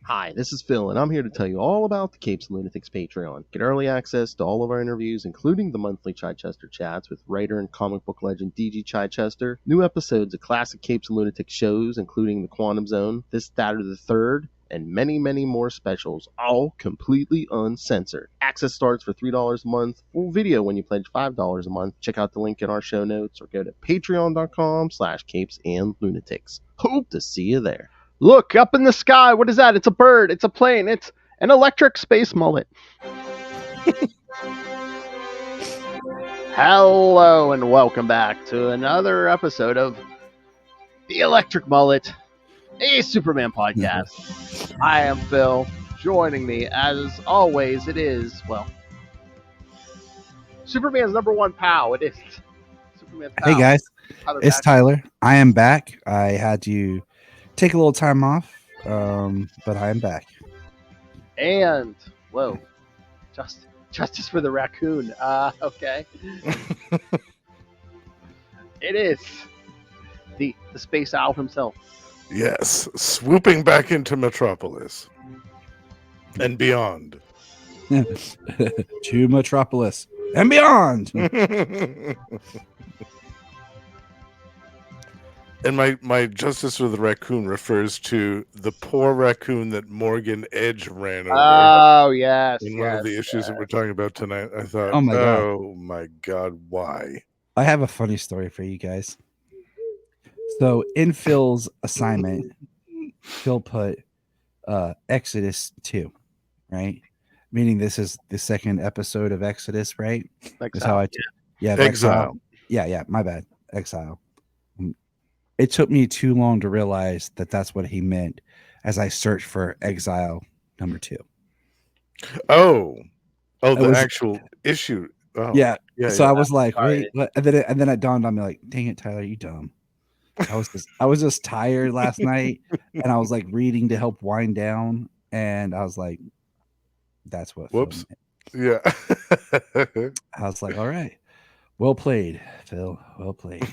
Hi, this is Phil, and I'm here to tell you all about the Capes and Lunatics Patreon. Get early access to all of our interviews, including the monthly Chichester chats with writer and comic book legend DG Chichester, new episodes of classic Capes and Lunatics shows, including The Quantum Zone, This, That, or the Third, and many, many more specials, all completely uncensored. Access starts for $3 a month, full video when you pledge $5 a month. Check out the link in our show notes or go to patreon.com/capesandlunatics. Hope to see you there. Look up in the sky. What is that? It's a bird. It's a plane. It's an electric space mullet. Hello and welcome back to another episode of the Electric Mullet, a Superman podcast. I am Phil. Joining me, as always, it is, well, Superman's number one pal. It is Superman's pal. Hey guys, Tyler it's Patrick. Tyler. I am back. I had to take a little time off, but I am back. And, whoa, justice for the raccoon. Okay. It is the space owl himself. Yes, swooping back into Metropolis and beyond. To Metropolis and beyond. And my justice for the raccoon refers to the poor raccoon that Morgan Edge ran over. Oh, yes. In one of the issues that we're talking about tonight. I thought, Oh my God, why? I have a funny story for you guys. So in Phil's assignment, Phil put Exodus 2, right? Meaning this is the second episode of Exodus, right? That's how Exile. Yeah, my bad. Exile. It took me too long to realize that that's what he meant as I searched for Exile number 2. Oh, the actual issue. Oh, yeah. So I was like, Sorry. wait, and then it dawned on me, like, dang it, Tyler, you dumb. I was just tired last night, and I was like reading to help wind down, and I was like, that's what. Whoops. Yeah. I was like, all right, well played, Phil. Well played.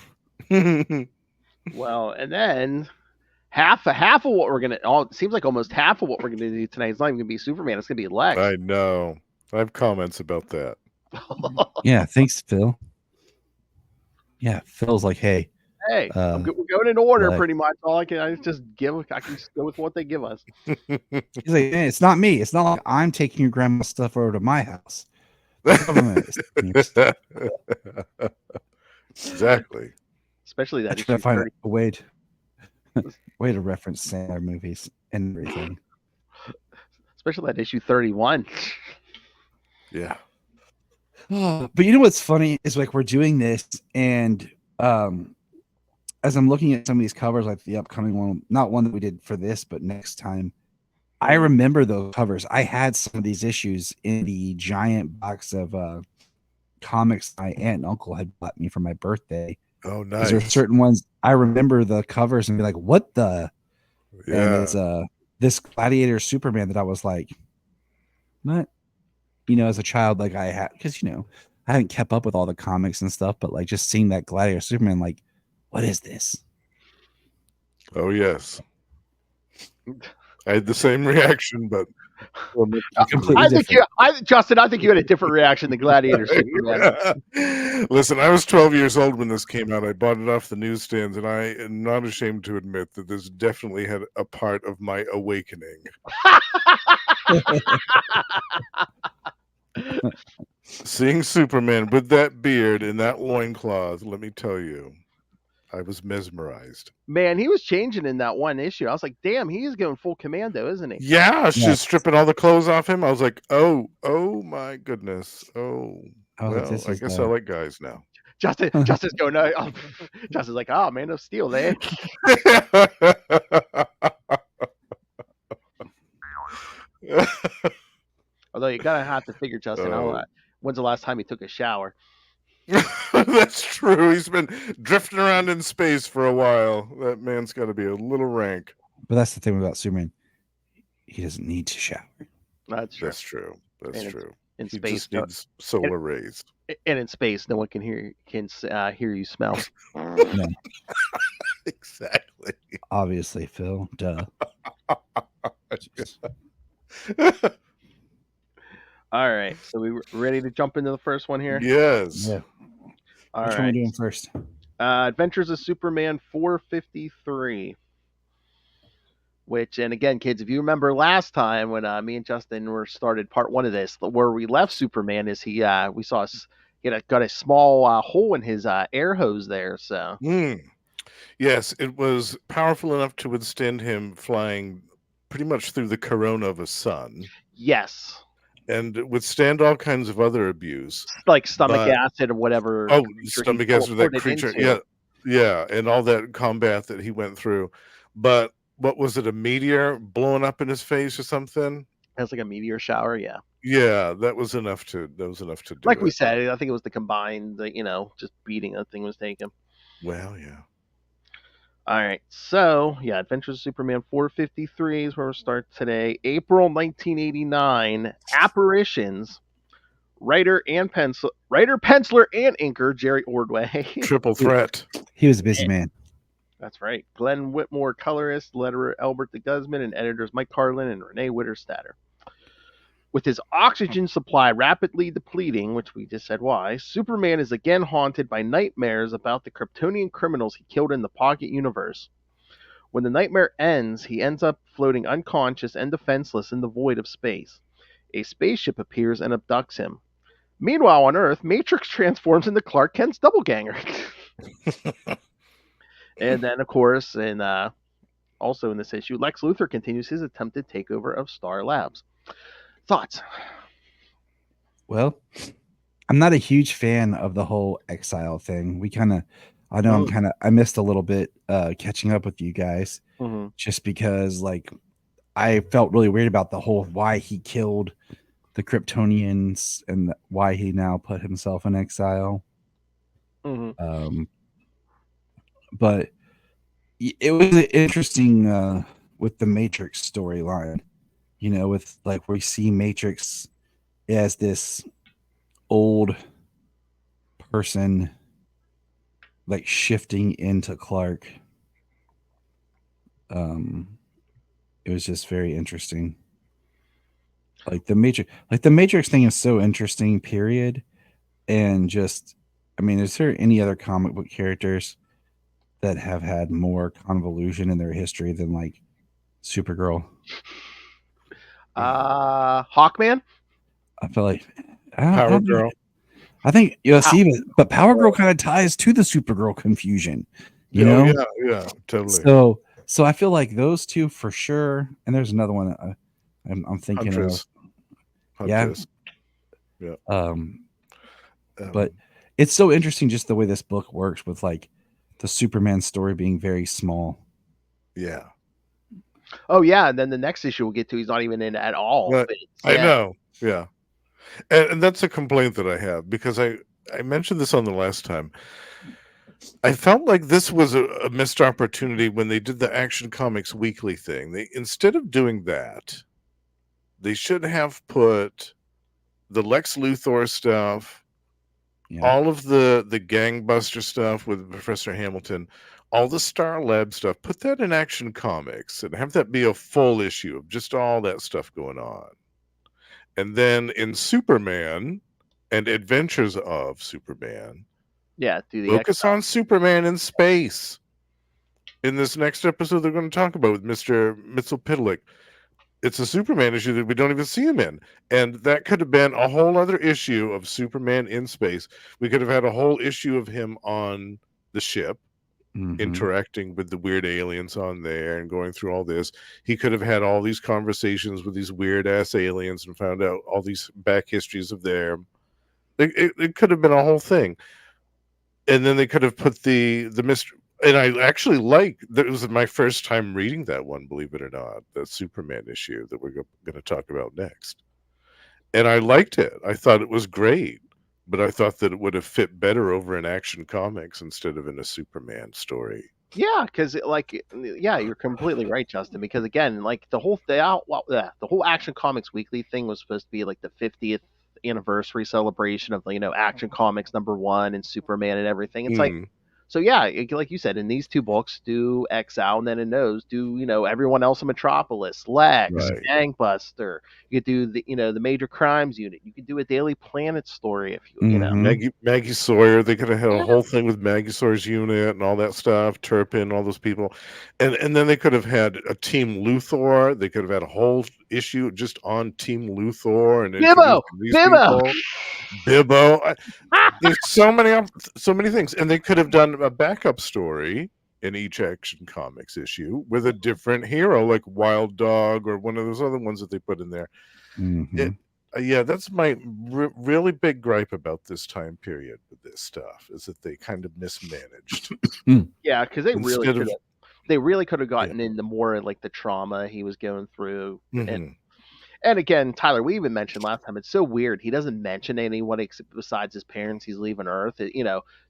Well, and then half of what we're gonna. It seems like almost half of what we're gonna do tonight is not even gonna be Superman. It's gonna be Lex. I know. I have comments about that. Yeah, thanks, Phil. Yeah, Phil's like, hey. Hey, we're going in order, Lex. Pretty much. I can just go with what they give us. He's like, hey, it's not me. It's not like I'm taking your grandma's stuff over to my house. Exactly. Especially that. I find a way to reference Sandler movies and everything. Especially that issue 31. Yeah. But you know what's funny is like we're doing this, and as I'm looking at some of these covers, like the upcoming one, not one that we did for this, but next time, I remember those covers. I had some of these issues in the giant box of comics my aunt and uncle had bought me for my birthday. Oh, nice. There are certain ones I remember the covers and be like, what the? Yeah. And it's this gladiator Superman that I was like, what? You know, as a child, like I had, because, you know, I hadn't kept up with all the comics and stuff, but like just seeing that gladiator Superman, like, what is this? Oh, yes. I had the same reaction, but Justin, I think you had a different reaction than Gladiator Superman. Listen, I was 12 years old when this came out. I bought it off the newsstands, and I am not ashamed to admit that this definitely had a part of my awakening. Seeing Superman with that beard and that loincloth, let me tell you, I was mesmerized. Man, he was changing in that one issue. I was like, damn, he's going full commando, isn't he? Yeah, she's stripping all the clothes off him. I was like, oh my goodness. Oh, well, I guess I like guys now. Justin's going, Justin's like, Man of Steel, eh? Although you gotta have to figure, Justin, when's the last time he took a shower? That's true. He's been drifting around in space for a while. That man's got to be a little rank. But that's the thing about Superman. He doesn't need to shower. That's true. That's true. That's true. In he space, just needs solar rays. And in space, no one can hear you smell. Exactly. Obviously, Phil. Duh. All right, so we ready to jump into the first one here? Yes. Yeah. All Which one are right. we doing first? Adventures of Superman 453. Which, and again, kids, if you remember last time when me and Justin were started part one of this, where we left Superman is we saw he got a small hole in his air hose there. So Yes, it was powerful enough to withstand him flying pretty much through the corona of a sun yes, and withstand all kinds of other abuse. like stomach But acid or whatever creature he stomach acid, that teleported creature, into. yeah, and all that combat that he went through. But what was it, a meteor blowing up in his face or something? Has like a meteor shower, yeah. Yeah, that was enough to do Like we it. said, I think it was the combined, just beating that thing was taken. Well, yeah. All right, so yeah, Adventures of Superman 453 is where we'll start today. April 1989, Apparitions. Writer, penciler, and inker Jerry Ordway. Triple threat. He was a busy man. That's right. Glenn Whitmore, colorist, letterer Albert de Guzman, and editors Mike Carlin and Renee Witterstatter. With his oxygen supply rapidly depleting, which we just said why, Superman is again haunted by nightmares about the Kryptonian criminals he killed in the Pocket Universe. When the nightmare ends, he ends up floating unconscious and defenseless in the void of space. A spaceship appears and abducts him. Meanwhile, on Earth, Matrix transforms into Clark Kent's doppelganger. And then, of course, also in this issue, Lex Luthor continues his attempted takeover of Star Labs. Thoughts? Well, I'm not a huge fan of the whole Exile thing. I missed a little bit catching up with you guys, just because like I felt really weird about the whole why he killed the Kryptonians and why he now put himself in exile. But it was interesting with the Matrix storyline, with like we see Matrix as this old person like shifting into Clark. It was just very interesting. Like the Matrix thing is so interesting, period. And just, I mean, is there any other comic book characters that have had more convolution in their history than like Supergirl? Hawkman? I feel like Power Girl. I think but Power Girl kind of ties to the Supergirl confusion, you know? Yeah, totally. So I feel like those two for sure. And there's another one I'm thinking Huntress. of. Yeah. But it's so interesting just the way this book works with like the Superman story being very small. Yeah. Oh yeah, and then the next issue we'll get to, he's not even in at all. But, I know. Yeah. And that's a complaint that I have, because I mentioned this on the last time. I felt like this was a missed opportunity when they did the Action Comics Weekly thing. Instead of doing that, they should have put the Lex Luthor stuff, all of the gangbuster stuff with Professor Hamilton, all the Star Lab stuff, put that in Action Comics and have that be a full issue of just all that stuff going on. And then in Superman and Adventures of Superman, focus on Superman in space. In this next episode they're going to talk about with Mr. Mxyzptlk, it's a Superman issue that we don't even see him in. And that could have been a whole other issue of Superman in space. We could have had a whole issue of him on the ship, interacting with the weird aliens on there and going through all this. He could have had all these conversations with these weird ass aliens and found out all these back histories of them. It could have been a whole thing. And then they could have put the mystery. And I actually that was my first time reading that one, believe it or not, the Superman issue that we're going to talk about next. And I liked it. I thought it was great, but I thought that it would have fit better over in Action Comics instead of in a Superman story. Yeah, because you're completely right, Justin. Because again, like the whole Action Comics Weekly thing was supposed to be like the 50th anniversary celebration of Action Comics #1 and Superman and everything. It's like, So yeah, like you said, in these two books, do Exile, and then in those, do everyone else in Metropolis, Lex, Right. Gangbuster. You could do the major crimes unit. You could do a Daily Planet story if you know. Mhm. Maggie Sawyer. They could have had a Yeah. whole thing with Maggie Sawyer's unit and all that stuff. Turpin, all those people, and then they could have had a Team Luthor. They could have had a whole issue just on Team Luthor and Bibbo, introducing these Bibbo. people. Bibbo. There's so many things, and they could have done a backup story in each Action Comics issue with a different hero, like Wild Dog or one of those other ones that they put in there. Mhm. Yeah, that's my really big gripe about this time period with this stuff, is that they kind of mismanaged. Yeah, because they really Instead could of have. They really could have gotten into more like the trauma he was going through, Mhm. and again, Tyler, we even mentioned last time. It's so weird. He doesn't mention anyone besides his parents. He's leaving Earth.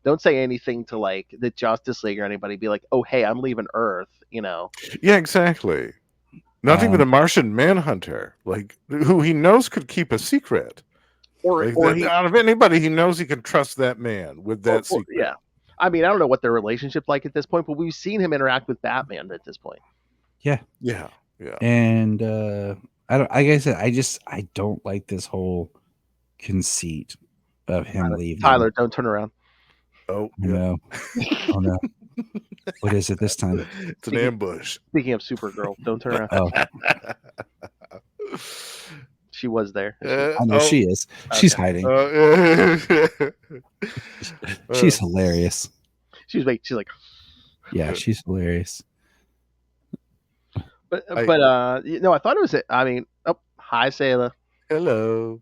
Don't say anything to like the Justice League or anybody. Be like, oh hey, I'm leaving Earth. Yeah, exactly. Not even a Martian Manhunter, like who he knows could keep a secret. Or Like or he out of anybody, he knows he can trust that man with that secret. yeah. I mean, I don't know what their relationship's like at this point, but we've seen him interact with Batman at this point. Yeah. Yeah. And I don't. Like I said, I don't like this whole conceit of him leaving. Tyler, don't turn around. Oh, I know. Oh no. What is it this time? It's an ambush. Speaking of Supergirl, don't turn around. Oh, She was there. I know she is. She's hiding. She's hilarious. She's like, yeah, she's hilarious. But I thought it was. I mean, hi, Sayla. Hello.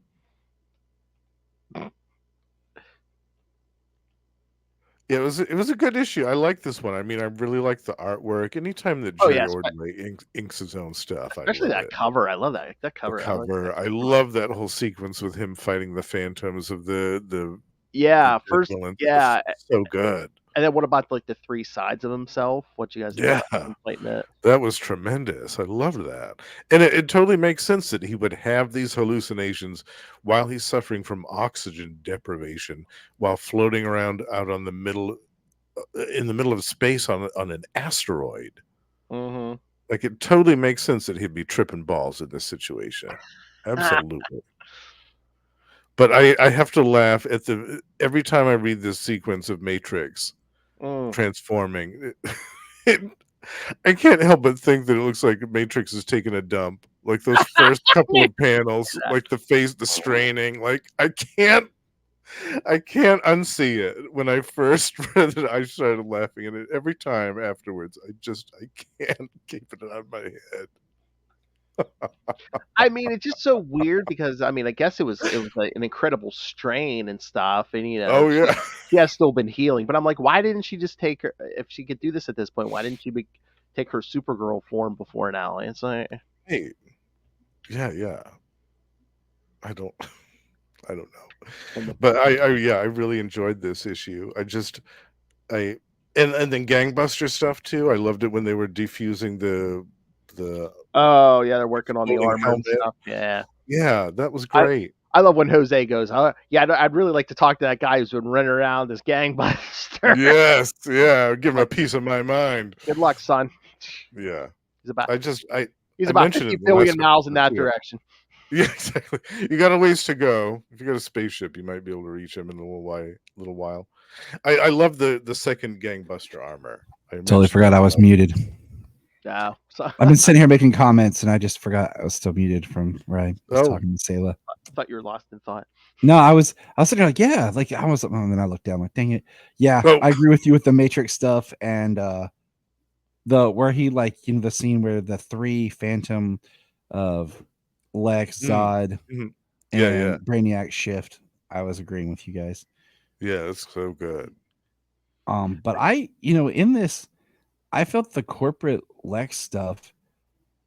Yeah, it was a good issue. I like this one. I mean, I really like the artwork. Anytime that Jerry Ordway inks his own stuff, especially that cover. I love that cover. The cover. I love that whole sequence with him fighting the phantoms of the first villains. Yeah, so good. And then what about like the three sides of himself? What you guys fighting it? That was tremendous. I loved that. And it totally makes sense that he would have these hallucinations while he's suffering from oxygen deprivation, while floating around out on the middle in the middle of space on an asteroid. Mm-hmm. Like, it totally makes sense that he'd be tripping balls in this situation. Absolutely. But I have to laugh at every time I read this sequence of Matrix transforming. I can't help but think that it looks like Matrix is taking a dump. Like those first couple of panels, like the face, the straining. Like I can't unsee it. When I first read it, I started laughing at it. Every time afterwards, I can't keep it out of my head. I mean, it's just so weird because I mean, I guess it was like an incredible strain and stuff, and she has still been healing. But I'm like, why didn't she just take her? If she could do this at this point, why didn't she take her Supergirl form before now? It's like, hey, yeah. I don't know, but I really enjoyed this issue. And then Gangbuster stuff too. I loved it when they were defusing the oh yeah, they're working on the armor and stuff. Yeah, that was great. I love when Jose goes, I'd really like to talk to that guy who's been running around this gangbuster. Yes, yeah, give him a piece of my mind. Good luck, son. Yeah, he's about 50 billion miles in that direction. Yeah, exactly. You got a ways to go. If you got a spaceship, you might be able to reach him in a little while. I love the second Gangbuster armor. I totally forgot I was muted. No, I've been sitting here making comments, and I just forgot I was still muted from where I was talking to Sayla. I thought you were lost in thought. No, I was sitting there like, yeah, like I was, and then I looked down like, dang it, yeah, I agree with you with the Matrix stuff and where he the scene where the three Phantom of Lex, Zod, and Brainiac shift. I was agreeing with you guys. Yeah, it's so good. But in this, I felt the corporate Lex stuff.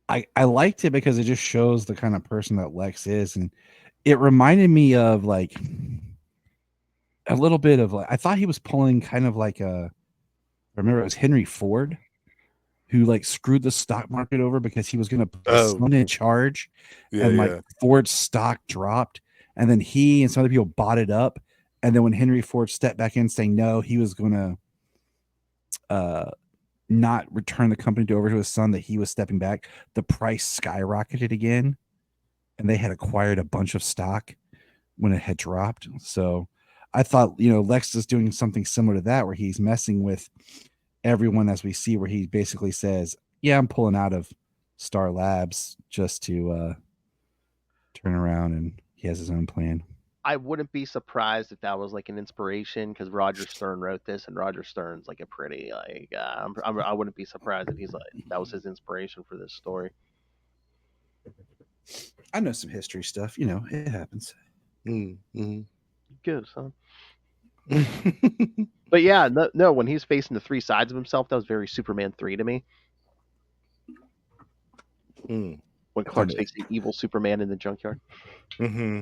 I liked it because it just shows the kind of person that Lex is, and it reminded me of like a little bit of I thought he was pulling kind of like I remember it was Henry Ford who screwed the stock market over because he was going to put his son in charge, and Ford's stock dropped, and then he and some other people bought it up, and then when Henry Ford stepped back in saying no, he was going to not return the company over to his son, that he was stepping back, the price skyrocketed again, and they had acquired a bunch of stock when it had dropped. So I thought, Lex is doing something similar to that, where he's messing with everyone, as we see, where he basically says, yeah, I'm pulling out of Star Labs just to turn around, and he has his own plan. I wouldn't be surprised if that was like an inspiration, because Roger Stern wrote this, and Roger Stern's like a pretty like I wouldn't be surprised if he's like that was his inspiration for this story. I know some history stuff, it happens. Mm-hmm. Good, son. But yeah, no, when he's facing the three sides of himself, that was very Superman 3 to me. Mm. When Clark's facing evil Superman in the junkyard. Mm-hmm.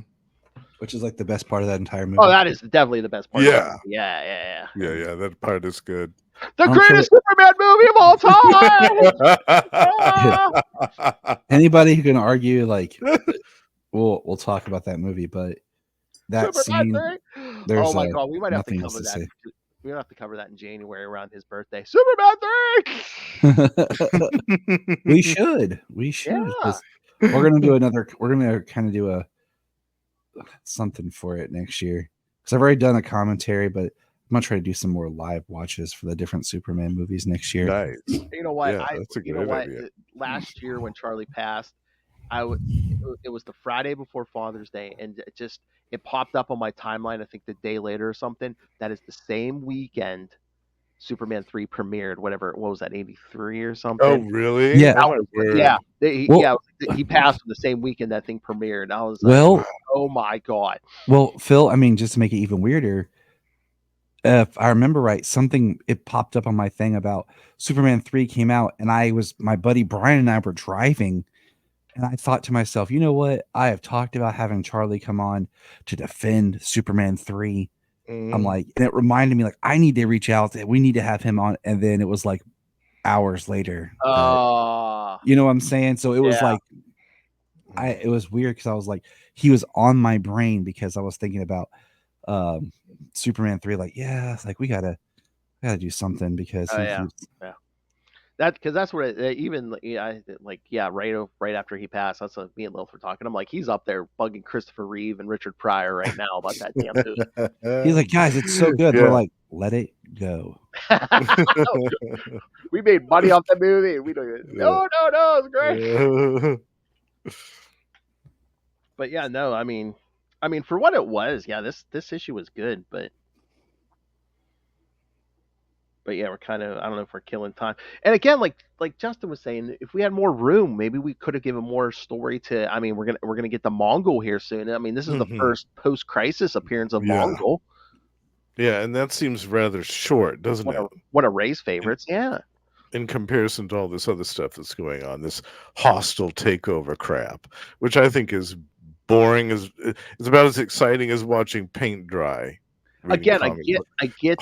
Which is like the best part of that entire movie. Oh, that is definitely the best part. Yeah. Yeah. Yeah, that part is good. The greatest Superman movie of all time! Anybody who can argue, like, we'll talk about that movie, but that Superman scene, 3? there's oh my God, we might have to nothing cover else that. to say. We have to cover that in January around his birthday. Superman 3! We should. Yeah. We're gonna kind of do something for it next year, because I've already done a commentary, but I'm gonna try to do some more live watches for the different Superman movies next year. Nice. You know what? Yeah, that's a great idea. Last year when Charlie passed, it was the Friday before Father's Day, and it popped up on my timeline, I think the day later or something. That is the same weekend Superman 3 premiered, what was that, 83 or something? Oh, really? Yeah. Oh, my word. Yeah. He passed the same weekend that thing premiered. I was like, oh my God. Well, Phil, I mean, just to make it even weirder, if I remember right, it popped up on my thing about Superman 3 came out, and my buddy Brian and I were driving, and I thought to myself, you know what? I have talked about having Charlie come on to defend Superman 3. I'm like, and it reminded me, like, I need to reach out. We need to have him on. And then it was like hours later. You know what I'm saying? So it was like, it was weird, because I was like, he was on my brain, because I was thinking about Superman 3. Like, yeah, it's like we gotta do something, because because that's what right after he passed, that's what me and Lilth were talking. I'm like, he's up there bugging Christopher Reeve and Richard Pryor right now about that damn movie. He's like, guys, it's so good. Yeah. We're like, let it go. We made money off that movie. We don't. No, it's great. But yeah, no, I mean, for what it was, yeah, this issue was good, but yeah, we're kind of, I don't know if we're killing time. And again, like Justin was saying, if we had more room, maybe we could have given more story to. I mean, we're gonna get the Mongul here soon. I mean, this is the first post-crisis appearance of Mongul. Yeah, and that seems rather short, doesn't it? One of Ray's favorites, yeah. In comparison to all this other stuff that's going on, this hostile takeover crap, which I think is boring. It's about as exciting as watching paint dry. Again, I get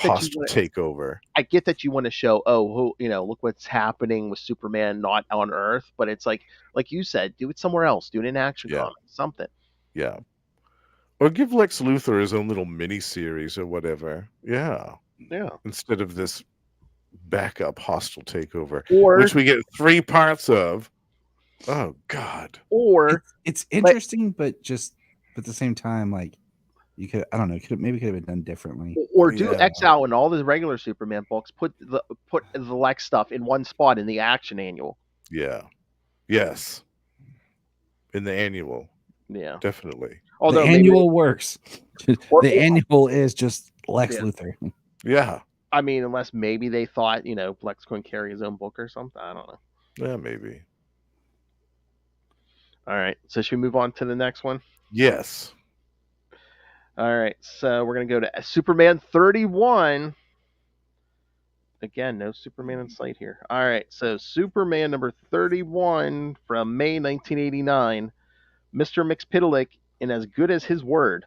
that hostile takeover. I get that you want to show, look what's happening with Superman not on Earth, but it's like you said, do it somewhere else, do it in Action Comics, something. Yeah. Or give Lex Luthor his own little mini series or whatever. Yeah. Instead of this backup hostile takeover, which we get 3 parts of. Oh God. Or it's interesting, but at the same time, like, you could, I don't know, could have been done differently. Or do Exile and all the regular Superman books, put the Lex stuff in one spot in the Action Annual. Yeah. Yes. In the annual. Yeah. Definitely. Although the annual works. The annual is just Lex Luthor. Yeah. I mean, unless maybe they thought, Lex couldn't carry his own book or something. I don't know. Yeah, maybe. All right. So should we move on to the next one? Yes. All right, so we're going to go to Superman 31. Again, no Superman in sight here. All right, so Superman number 31 from May 1989. Mr. Mxyzptlk, in as good as his word.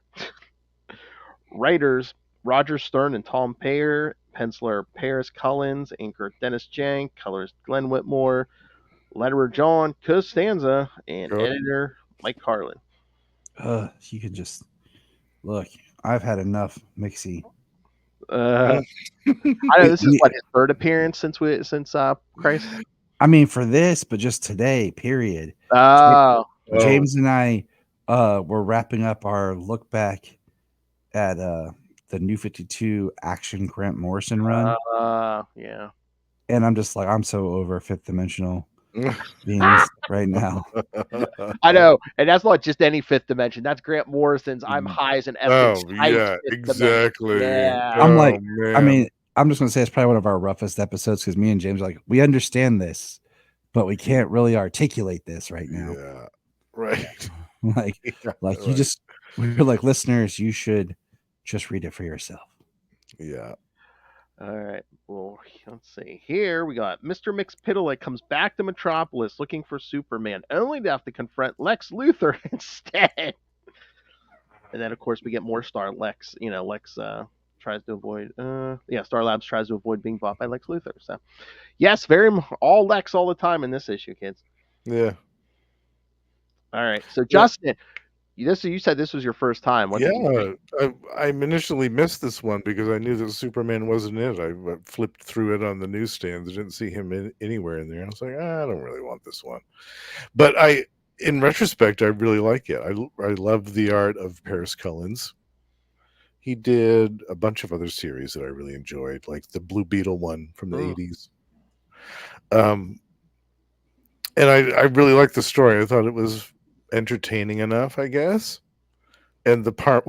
Writers, Roger Stern and Tom Payer. Penciler, Paris Cullins. Inker, Dennis Jank. Colors, Glenn Whitmore. Letterer, John Costanza. And editor, Mike Carlin. You can just... Look, I've had enough, Mixie. I know this is what his third appearance since Crisis. I mean, for this, but just today, period. Oh, James and I were wrapping up our look back at the New 52 Action Grant Morrison run. Yeah. And I'm just like, I'm so over fifth dimensional beings right now. I know, and that's not just any fifth dimension. That's Grant Morrison's "I'm high as an effing kite" fifth exactly. Yeah. I'm like, man. I mean, I'm just gonna say it's probably one of our roughest episodes because me and James are like, we understand this, but we can't really articulate this right now. Yeah, right. like you just, we're like, listeners, you should just read it for yourself. Yeah. All right. Well, let's see. Here we got Mr. Mxyzptlk comes back to Metropolis looking for Superman, only to have to confront Lex Luthor instead. And then, of course, we get more Star Lex. Lex tries to avoid. Star Labs tries to avoid being bought by Lex Luthor. So, yes, all Lex all the time in this issue, kids. Yeah. All right. So, Justin, you said this was your first time. What did you think? I initially missed this one because I knew that Superman wasn't in it. I flipped through it on the newsstands. I didn't see him anywhere in there. I was like, I don't really want this one. But in retrospect, I really like it. I love the art of Paris Cullins. He did a bunch of other series that I really enjoyed, like the Blue Beetle one from the 80s. And I really liked the story. I thought it was entertaining enough, I guess. And the part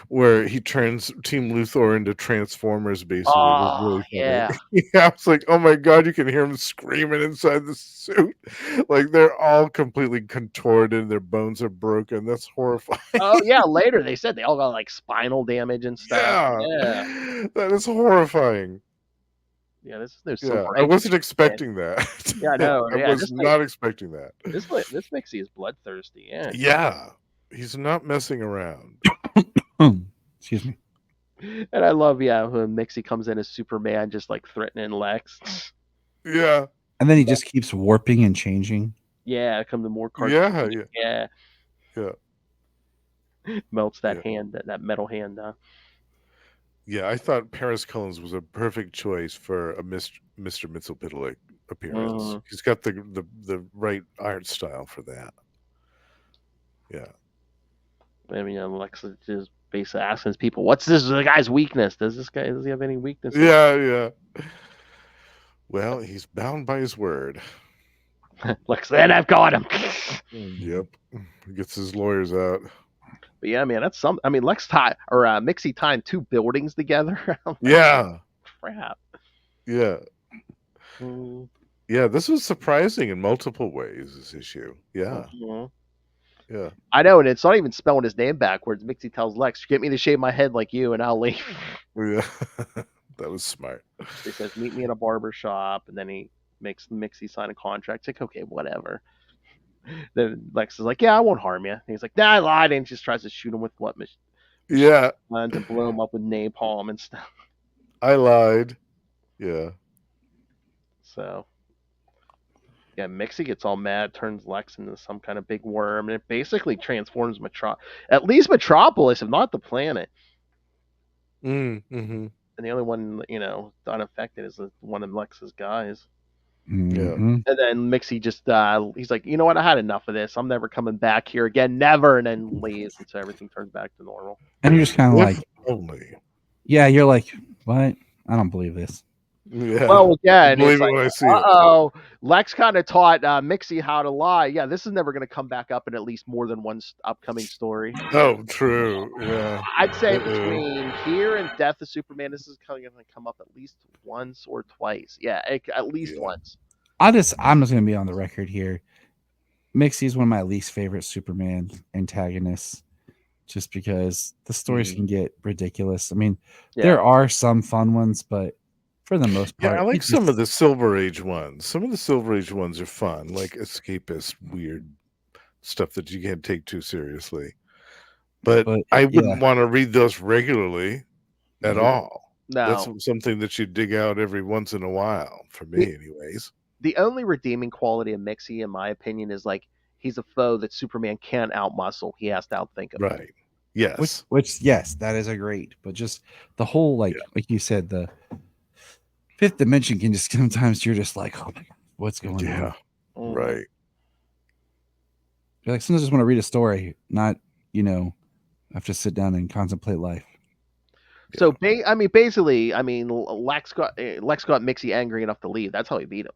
where he turns Team Luthor into Transformers basically was really funny. Yeah. I was like, oh my god, you can hear him screaming inside the suit. Like they're all completely contorted, their bones are broken. That's horrifying. Oh yeah, later they said they all got like spinal damage and stuff. Yeah. That is horrifying. Yeah, this is no silver. I wasn't expecting that. Yeah, I know. I was not expecting that. This Mixie is bloodthirsty. Yeah. He's not messing around. Excuse me. And I love, when Mixie comes in as Superman, just like threatening Lex. Yeah. And then he just keeps warping and changing. Yeah, come to more cartoons. Yeah. Melts that hand, that metal hand. Yeah, I thought Paris Cullins was a perfect choice for a Mr. Mxyzptlk appearance. He's got the right art style for that. Yeah. I mean, Lex is just basically asking people, "What's this guy's weakness? Does he have any weakness?" Yeah. Well, he's bound by his word. Lex, then I've got him. Yep. He gets his lawyers out. But yeah, man, that's something. I mean, Mixie tied 2 buildings together. Yeah. Crap. Yeah. Yeah, this was surprising in multiple ways, this issue. Yeah. Yeah. I know, and it's not even spelling his name backwards. Mixie tells Lex, "Get me to shave my head like you, and I'll leave." Yeah. That was smart. He says, "Meet me in a barber shop," and then he makes Mixie sign a contract. It's like, okay, whatever. Then Lex is like, "Yeah, I won't harm you." And he's like, "Nah, I lied," and just tries to shoot him with Yeah. to blow him up with napalm and stuff. I lied. Yeah. So, yeah, Mixie gets all mad, turns Lex into some kind of big worm, and it basically transforms at least Metropolis, if not the planet. Mm-hmm. And the only one, unaffected is one of Lex's guys. Yeah. And then Mixie just, he's like, "You know what? I had enough of this. I'm never coming back here again. Never." And then leaves. And so everything turns back to normal. And you're just kind of like, only. Yeah, you're like, what? I don't believe this. Yeah. Well, yeah. I believe it when I see it. Lex kind of taught Mixie how to lie. Yeah, this is never going to come back up in at least more than one upcoming story. Oh, true. Yeah. I'd say between here and Death of Superman, this is going to come up at least once or twice. Yeah, at least once. I'm just going to be on the record here. Mixie is one of my least favorite Superman antagonists, just because the stories can get ridiculous. I mean, there are some fun ones, but for the most part, I like some of the Silver Age ones. Some of the Silver Age ones are fun, like escapist, weird stuff that you can't take too seriously. But I wouldn't want to read those regularly at all. No. That's something that you dig out every once in a while, for me anyways. The only redeeming quality of Mixie, in my opinion, is like he's a foe that Superman can't outmuscle. He has to outthink him. Right. Yes. Which yes, that is a great, but just the whole like you said, the fifth dimension can just sometimes you're just like, oh my god, what's going on? Right. You're like, sometimes I just want to read a story, not have to sit down and contemplate life. So basically, Lex got Mxy angry enough to leave. That's how he beat him.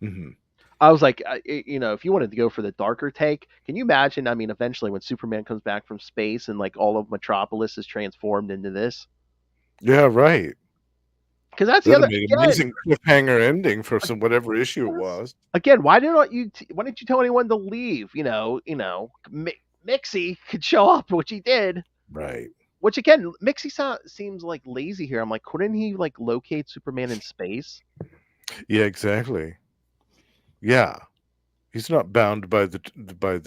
Mm-hmm. I was like, if you wanted to go for the darker take, can you imagine? I mean, eventually when Superman comes back from space and like all of Metropolis is transformed into this. Yeah, right. Because that's the That'd other have made an amazing cliffhanger ending for some whatever issue it was. Again, why didn't you tell anyone to leave? Mxy could show up, which he did. Right. Which again, Mxy seems like lazy here. I'm like, couldn't he like locate Superman in space? Yeah, exactly. Yeah, he's not bound by the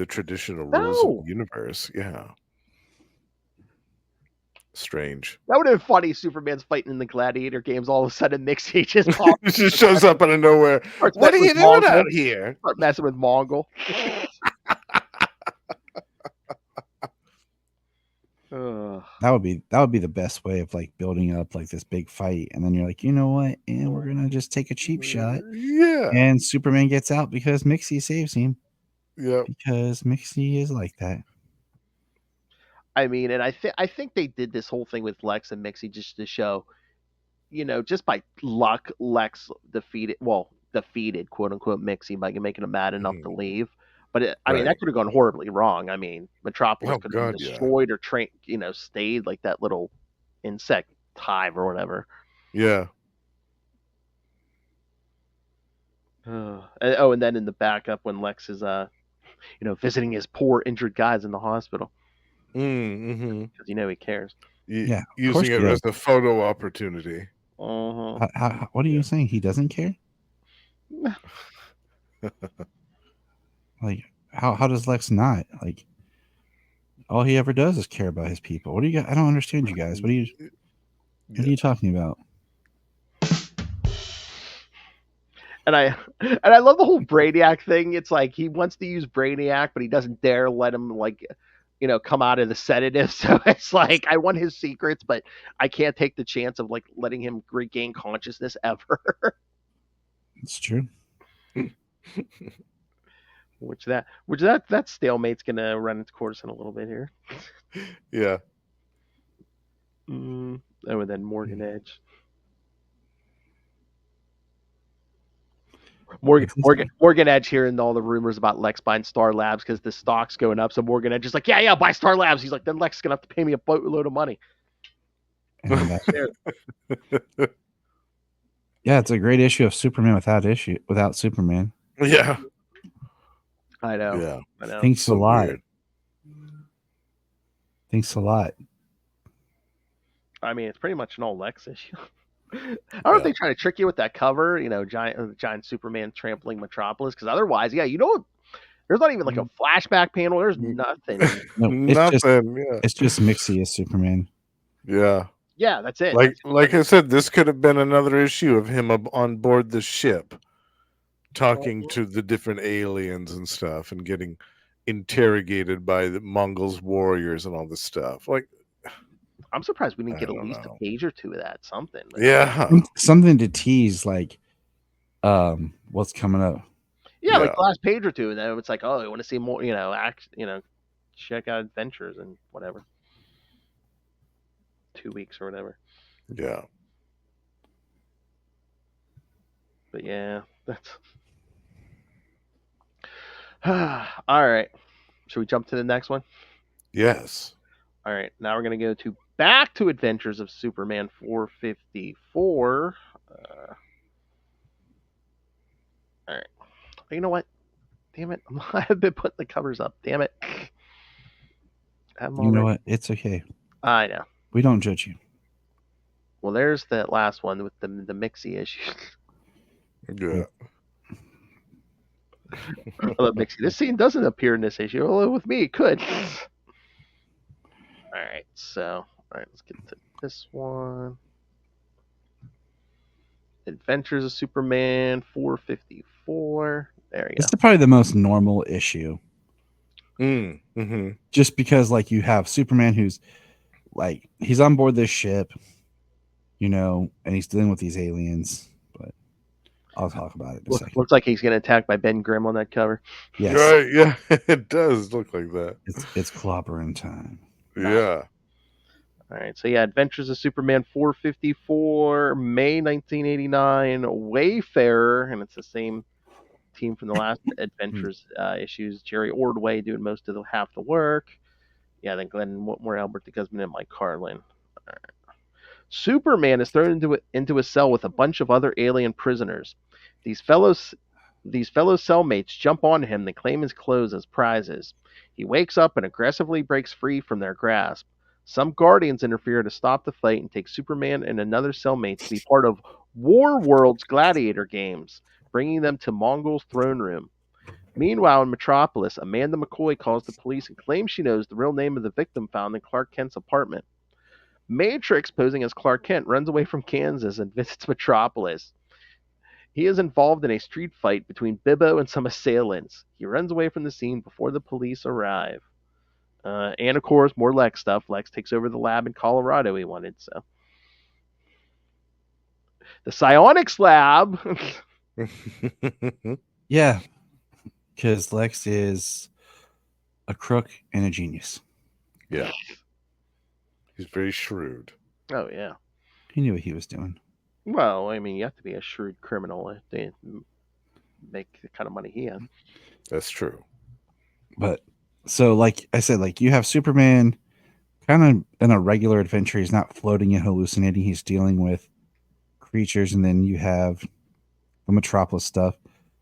traditional rules of the universe. Yeah, strange. That would have been funny. Superman's fighting in the gladiator games. All of a sudden, Mxy just pops. Just shows up out of nowhere. What are you doing out here? Start messing with Mongul. That would be the best way of like building up like this big fight, and then you're like, you know what? And we're gonna just take a cheap shot. Yeah. And Superman gets out because Mxy saves him. Yeah. Because Mxy is like that. I mean, and I think they did this whole thing with Lex and Mxy just to show, just by luck, Lex defeated quote unquote Mxy by making him mad enough to leave. But I mean, that could have gone horribly wrong. I mean, Metropolis could have been destroyed or stayed like that little insect hive or whatever. Yeah. And then in the backup when Lex is visiting his poor injured guys in the hospital. Mm-hmm. Because he cares. Yeah, using it as a photo opportunity. What are you saying? He doesn't care? Like, how does Lex not? Like, all he ever does is care about his people. What do you got? I don't understand you guys. What are you talking about? And I love the whole Brainiac thing. It's like he wants to use Brainiac, but he doesn't dare let him come out of the sedative. So it's like I want his secrets, but I can't take the chance of like letting him regain consciousness ever. It's true. Which that stalemate's gonna run its course in a little bit here. Yeah. And then Morgan Edge. Morgan Edge hearing all the rumors about Lex buying Star Labs because the stock's going up. So Morgan Edge is like, yeah, buy Star Labs. He's like, then Lex is gonna have to pay me a boatload of money. Yeah, it's a great issue of Superman without Superman. Yeah. I know. Yeah. I know. Thanks so a lot. Weird. Thanks a lot. I mean, it's pretty much an all Lex issue. I don't know if they try to trick you with that cover, giant Superman trampling Metropolis, because otherwise, there's not even like a flashback panel. There's nothing. No, nothing. It's just Mxy as Superman. Yeah. Yeah, that's it. Like I said, this could have been another issue of him on board the ship, talking to the different aliens and stuff, and getting interrogated by the Mongols warriors and all this stuff. Like, I'm surprised we didn't get at least a page or two of that. Something. Something to tease, like, what's coming up. Yeah, like the last page or two, and then it's like, oh, I want to see more. Check out adventures and whatever. 2 weeks or whatever. Yeah. But yeah, that's all right. Should we jump to the next one? Yes. All right. Now we're gonna go back to Adventures of Superman 454. All right. You know what? Damn it! I've been putting the covers up. Damn it! You know what? It's okay. I know. We don't judge you. Well, there's that last one with the Mxy issue. Yeah. Mxy. This scene doesn't appear in this issue. Although with me, it could. All right. So, let's get to this one. Adventures of Superman 454. There you go. It's probably the most normal issue. Mm-hmm. Just because like you have Superman who's like he's on board this ship, and he's dealing with these aliens, but I'll talk about it in a second. Looks like he's getting attacked by Ben Grimm on that cover. Yes. Right, yeah, it does look like that. It's clobbering time. Yeah. All right, so yeah, Adventures of Superman 454, May 1989, Wayfarer, and it's the same team from the last Adventures issues. Jerry Ordway doing most of half the work. Yeah, then Glenn Whitmore, Albert de Guzman, and Mike Carlin. All right. Superman is thrown into a cell with a bunch of other alien prisoners. These fellow cellmates jump on him and claim his clothes as prizes. He wakes up and aggressively breaks free from their grasp. Some Guardians interfere to stop the fight and take Superman and another cellmate to be part of War World's gladiator games, bringing them to Mongul's throne room. Meanwhile, in Metropolis, Amanda McCoy calls the police and claims she knows the real name of the victim found in Clark Kent's apartment. Matrix, posing as Clark Kent, runs away from Kansas and visits Metropolis. He is involved in a street fight between Bibbo and some assailants. He runs away from the scene before the police arrive. And of course, more Lex stuff. Lex takes over the lab in Colorado he wanted. So, the Psionics lab. Yeah, because Lex is a crook and a genius. Yeah. He's very shrewd. Oh yeah. He knew what he was doing. Well, I mean, you have to be a shrewd criminal to make the kind of money he has. That's true. But so, like I said, like you have Superman kind of in a regular adventure. He's not floating and hallucinating. He's dealing with creatures, and then you have the Metropolis stuff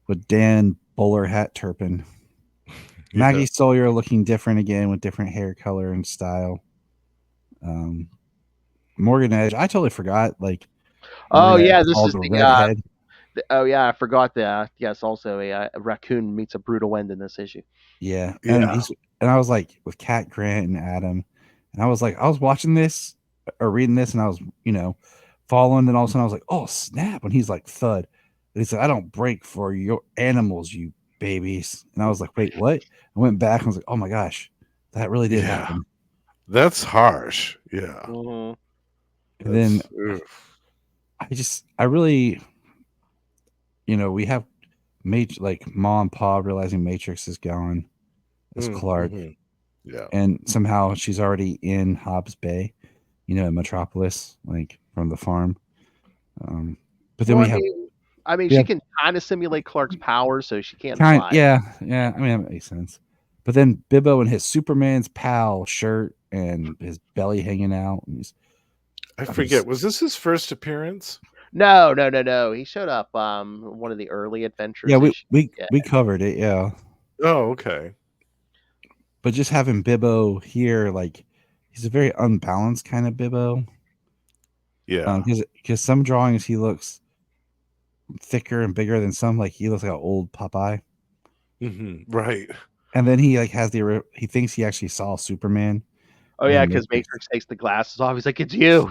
with Dan Bowler Hat Turpin, Maggie Sawyer looking different again with different hair color and style. Morgan Edge, I totally forgot. Like, oh yeah, this is the redhead. Oh yeah, I forgot that. Yes, also a raccoon meets a brutal end in this issue. Yeah, and I was like with Cat Grant and Adam, and I was like, I was watching this or reading this, and I was following, and all of a sudden I was like, oh snap! And he's like thud, and he said, I don't break for your animals, you babies. And I was like, wait, what? I went back and was like, oh my gosh, that really did happen. That's harsh. Yeah. Mm-hmm. And then I really, we have like Mom and Pa realizing Matrix is gone as Clark. Mm-hmm. Yeah. And somehow she's already in Hobbs Bay, in Metropolis, like from the farm. But then she can kind of simulate Clark's powers, so she can't fly. Yeah. I mean, that makes sense. But then Bibbo and his Superman's pal shirt and his belly hanging out. And I forget. Was this his first appearance? No. He showed up one of the early adventures. Yeah, we covered it. Yeah. Oh, okay. But just having Bibbo here, like he's a very unbalanced kind of Bibbo. Yeah. Because some drawings he looks thicker and bigger than some. Like he looks like an old Popeye. Mm-hmm. Right. And then he like he thinks he actually saw Superman. Oh yeah, because Matrix takes the glasses off. He's like, "It's you."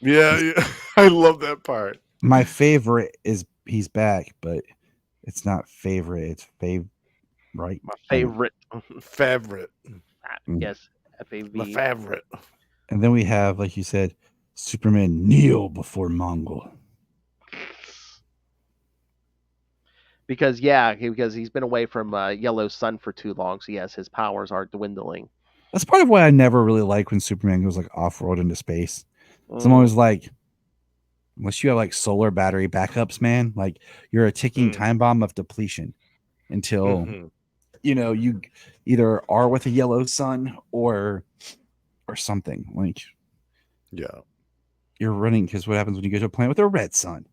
Yeah. I love that part. My favorite is he's back, but it's not favorite. It's right. My favorite. Favorite. Yes, FAV. My favorite. And then we have, like you said, Superman kneel before Mongul. Because he's been away from Yellow Sun for too long, so yes, his powers are dwindling. That's part of why I never really like when Superman goes like off-road into space. So I'm always like, unless you have like solar battery backups, man, like you're a ticking time bomb of depletion until you either are with a yellow sun or something. Like, yeah, you're running, because what happens when you go to a planet with a red sun?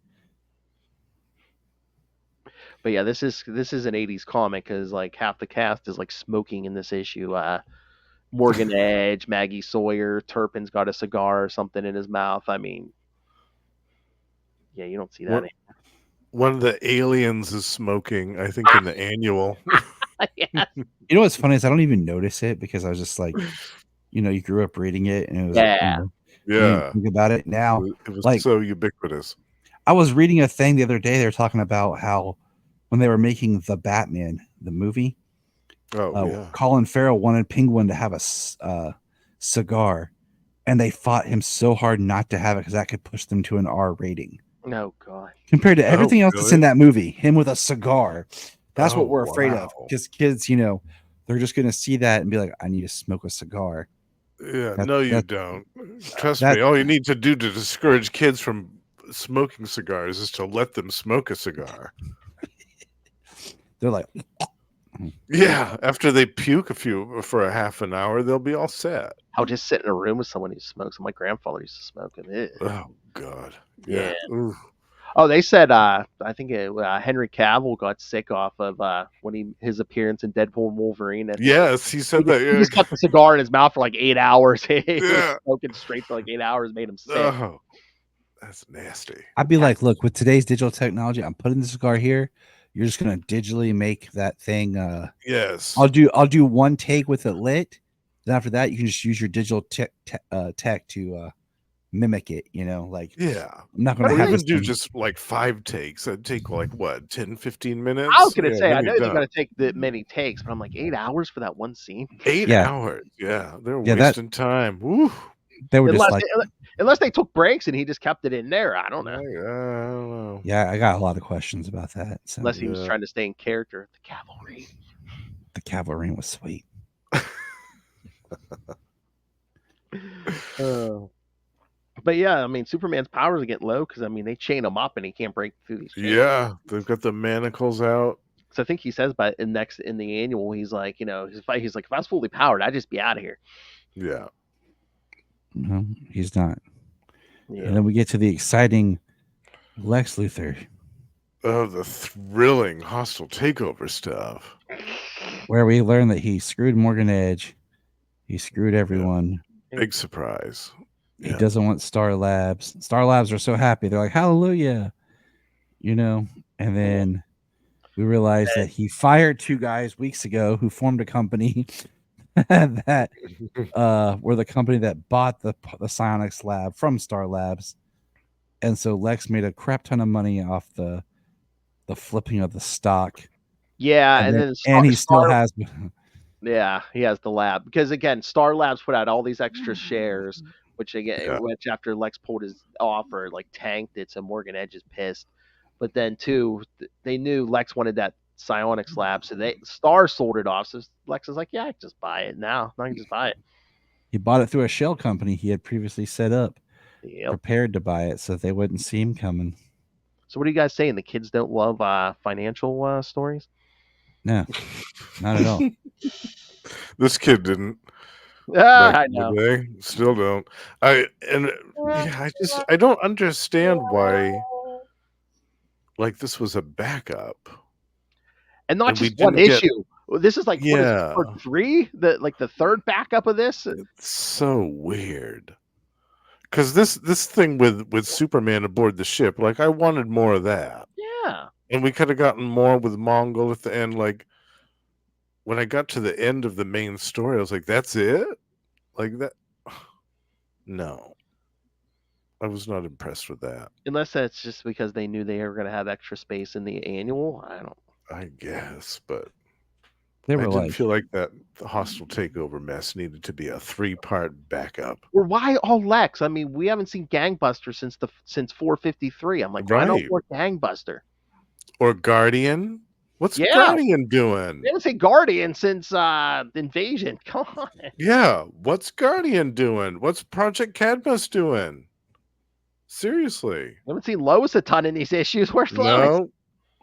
But yeah, this is an 80s comic, because like half the cast is like smoking in this issue. Morgan Edge, Maggie Sawyer, Turpin's got a cigar or something in his mouth. I mean, yeah, you don't see that anymore. One of the aliens is smoking, I think, in the annual. Yeah. You know what's funny is I don't even notice it, because I was just like, you grew up reading it, and it was yeah. Think about it now. It was like so ubiquitous. I was reading a thing the other day. They were talking about how when they were making the Batman, the movie, Oh yeah. Colin Farrell wanted Penguin to have a cigar, and they fought him so hard not to have it because that could push them to an R rating. Oh God. Compared to everything else that's in really? that movie, him with a cigar. That's what Oh, we're afraid of. wow. Because kids, they're just going to see that and be like, I need to smoke a cigar. Yeah, That- no, you that- don't. Trust that- me. All you need to do to discourage kids from smoking cigars is to let them smoke a cigar. They're like, Yeah, after they puke for a half an hour, they'll be all set. I'll just sit in a room with someone who smokes. My grandfather used to smoke, and Oh God. Yeah. Ooh. Oh, they said I think Henry Cavill got sick off of his appearance in Deadpool and Wolverine. Yes, he said that. He just kept the cigar in his mouth for like 8 hours. He was Yeah. smoking straight for like 8 hours, made him sick. Oh, that's nasty. I'd be like, look, with today's digital technology, I'm putting the cigar here. You're just going to digitally make that thing. Yes. I'll do one take with it lit. Then after that, you can just use your digital tech to mimic it. Like, Yeah. I'm not going Or to have even this do thing- just like 5 takes. That'd take like what, 10, 15 minutes? I was gonna say, then I know you're they're done. gonna take the many takes, but I'm like 8 hours for that one scene. 8 Yeah. hours. Yeah, they're Yeah, that- wasting time. Woo. They were just Unless, like, unless they took breaks and he just kept it in there. I don't know. I don't know. yeah, I got a lot of questions about that. So Unless he was Yeah. trying to stay in character. The cavalry. the cavalry was sweet. But yeah, I mean, Superman's powers are getting low because I mean they chain him up and he can't break through these chains. Yeah, they've got the manacles out. So I think he says, but in the annual, he's like, he's like, if I was fully powered, I'd just be out of here. Yeah. No, he's not. Yeah. And then we get to the exciting Lex Luthor, Oh, the thrilling hostile takeover stuff. where we learn that he screwed Morgan Edge. He screwed everyone. Big surprise. He Yeah. doesn't want Star Labs. Star Labs are so happy. They're like, hallelujah. And then we realize that he fired 2 guys weeks ago who formed a company that were the company that bought the Psionics lab from Star Labs. And so Lex made a crap ton of money off the flipping of the stock. Yeah, and he still has Yeah, he has the lab because again, Star Labs put out all these extra shares, which after Lex pulled his offer, like tanked it, so Morgan Edge is pissed. But then too, they knew Lex wanted that psionics lab, so Star sold it off. So Lex is like, yeah, I can just buy it now. I can just buy it. He bought it through a shell company he had previously set up, Yep. prepared to buy it so they wouldn't see him coming. So what are you guys saying? The kids don't love financial stories? No, not at all. This kid didn't. I Back in know. the day. Still don't. I don't understand why like this was a backup. And not And we just one didn't get- issue. This is like what is it, Yeah. part 3? The third backup of this? It's so weird. Because this thing with Superman aboard the ship, like I wanted more of that. Yeah. And we could have gotten more with Mongul at the end. Like when I got to the end of the main story, I was like, that's it? Like that? No. I was not impressed with that. Unless that's just because they knew they were going to have extra space in the annual. I guess, but They I were didn't like, feel like that hostile takeover mess needed to be a 3-part backup. Or why all Lex? I mean, we haven't seen Gangbuster since 453. I'm like, why no Right. more Gangbuster? Or Guardian? What's Yeah. Guardian doing? We haven't seen Guardian since Invasion. Come on. Yeah, what's Guardian doing? What's Project Cadmus doing? Seriously. We haven't seen Lois a ton in these issues. Where's Lois? No,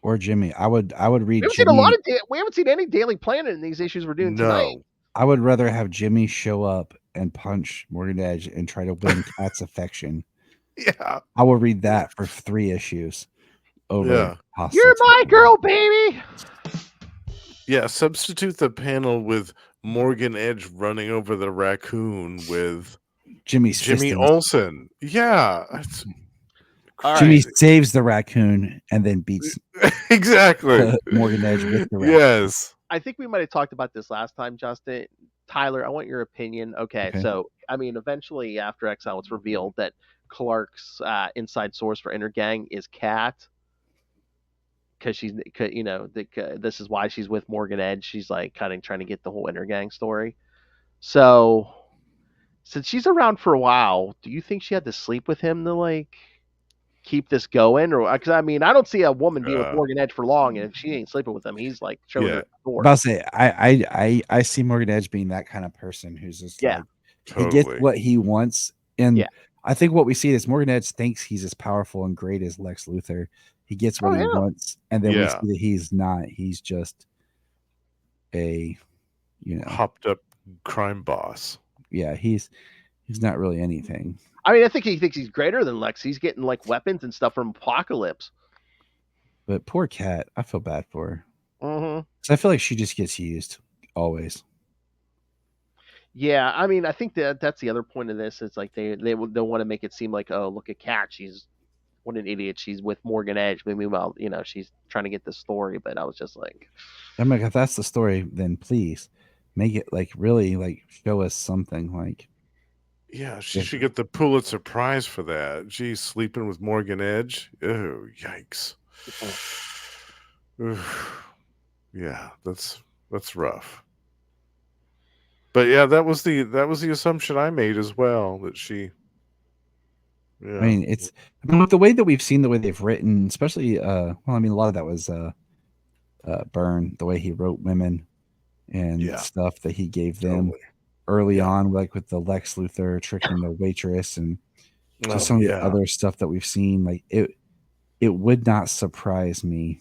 or Jimmy. I would read We haven't Jimmy. seen a lot of. We haven't seen any Daily Planet in these issues we're doing tonight. no. I would rather have Jimmy show up and punch Morgan Edge and try to win Cat's affection. Yeah. I will read that for 3 issues over. Yeah. Hostile You're my Takeover. girl, baby. Yeah, substitute the panel with Morgan Edge running over the raccoon with Jimmy's Jimmy fisting. Olsen. Yeah. It's All right. Jimmy saves the raccoon and then beats exactly. Morgan Edge with the raccoon. Yes. I think we might have talked about this last time, Justin. Tyler, I want your opinion. Okay, Okay. so I mean, eventually after Exile, it's revealed that Clark's inside source for Inner Gang is Cat. because she's, this is why she's with Morgan Edge. She's like kind of trying to get the whole Intergang story. So since she's around for a while, do you think she had to sleep with him to like keep this going? Or because I mean, I don't see a woman being with Morgan Edge for long, and if she ain't sleeping with him, he's like showing her the door. About to say, I see Morgan Edge being that kind of person who's just like he gets what he wants, and I think what we see is Morgan Edge thinks he's as powerful and great as Lex Luthor. He gets what he wants, and then we see that he's not. He's just a hopped up crime boss. Yeah, he's not really anything. I mean, I think he thinks he's greater than Lex. He's getting like weapons and stuff from Apocalypse. But poor Cat, I feel bad for her. Mm-hmm. 'Cause I feel like she just gets used always. Yeah, I mean, I think that's the other point of this. It's like they want to make it seem like, oh, look at Cat, she's what an idiot. She's with Morgan Edge. But meanwhile, she's trying to get the story. But I was just like, I'm like, if that's the story, then please make it like really like show us something like. Yeah, she should get the Pulitzer Prize for that. She's sleeping with Morgan Edge. Oh, yikes! Yeah, that's rough. But yeah, that was the assumption I made as well, that she. Yeah. I mean, with the way that we've seen the way they've written, especially a lot of that was Byrne, the way he wrote women and stuff that he gave them early on, like with the Lex Luthor tricking the waitress and just some of the other stuff that we've seen. Like it would not surprise me.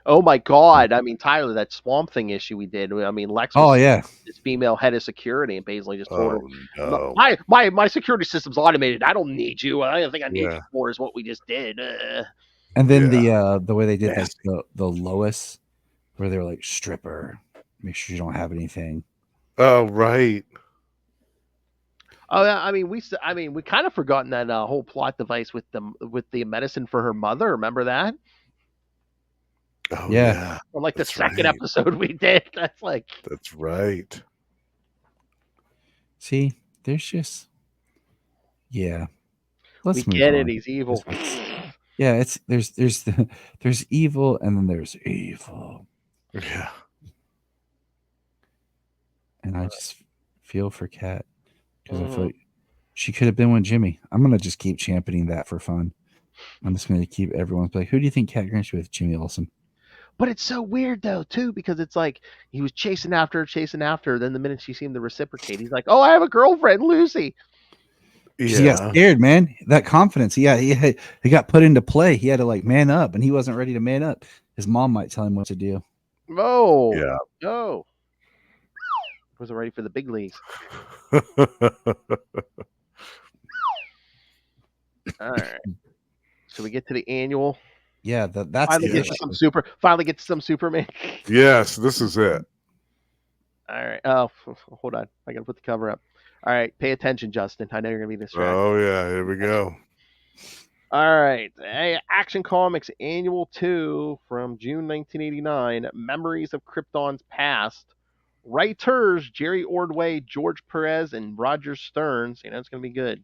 Oh my God! I mean, Tyler, that Swamp Thing issue we did. I mean, Lex was this female head of security, and Paisley just told her, no. "My security system's automated. I don't need you. I don't think I need you for is what we just did." And then the way they did like the Lois, where they were like, stripper, make sure you don't have anything. Oh right. Oh yeah, I mean we kind of forgotten that whole plot device with the medicine for her mother. Remember that? Oh yeah. Or like the second episode we did. That's right. See, there's just Let's we get on. It. He's evil. Yeah, there's evil and then there's evil. Yeah. And I just feel for Kat because I feel like she could have been with Jimmy. I'm gonna just keep championing that for fun. I'm just gonna keep everyone's like, who do you think Kat Grant should be with? Jimmy Olsen. But it's so weird though too, because it's like he was chasing after her. Then the minute she seemed to reciprocate, he's like, "Oh, I have a girlfriend, Lucy." He got scared, man. That confidence, he got put into play. He had to like man up, and he wasn't ready to man up. His mom might tell him what to do. Oh, yeah, no, wasn't ready for the big leagues. All right, so we get to the annual. Yeah, that's finally get to some Superman. Yes, this is it. All right. Oh, hold on. I gotta put the cover up. All right, pay attention, Justin. I know you're gonna be distracted. Oh yeah, here we go. All right, Action Comics Annual 2 from June 1989. Memories of Krypton's Past. Writers Jerry Ordway, George Perez, and Roger Stearns. It's gonna be good.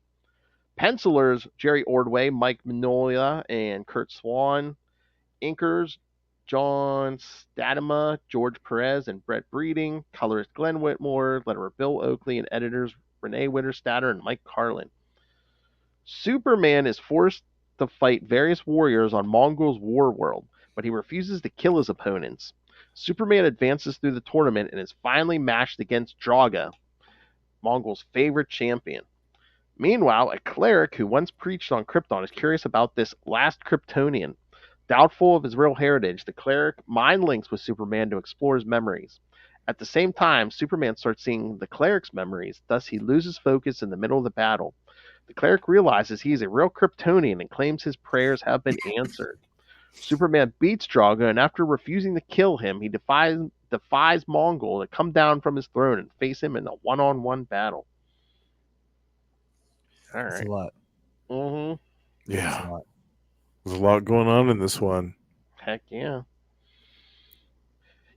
Pencilers Jerry Ordway, Mike Mignola, and Kurt Swan. Inkers John Statema, George Perez, and Brett Breeding. Colorist Glenn Whitmore. Letterer Bill Oakley, and editors Renee Winterstatter and Mike Carlin. Superman is forced to fight various warriors on Mongul's war world, but he refuses to kill his opponents. Superman advances through the tournament and is finally matched against Draga, Mongul's favorite champion. Meanwhile, a cleric who once preached on Krypton is curious about this last Kryptonian. Doubtful of his real heritage, the cleric mind links with Superman to explore his memories. At the same time, Superman starts seeing the cleric's memories, thus he loses focus in the middle of the battle. The cleric realizes he is a real Kryptonian and claims his prayers have been answered. Superman beats Draga, and after refusing to kill him, he defies Mongul to come down from his throne and face him in a one-on-one battle. All right. That's a lot. Mm-hmm. Yeah. There's a lot going on in this one. Heck yeah.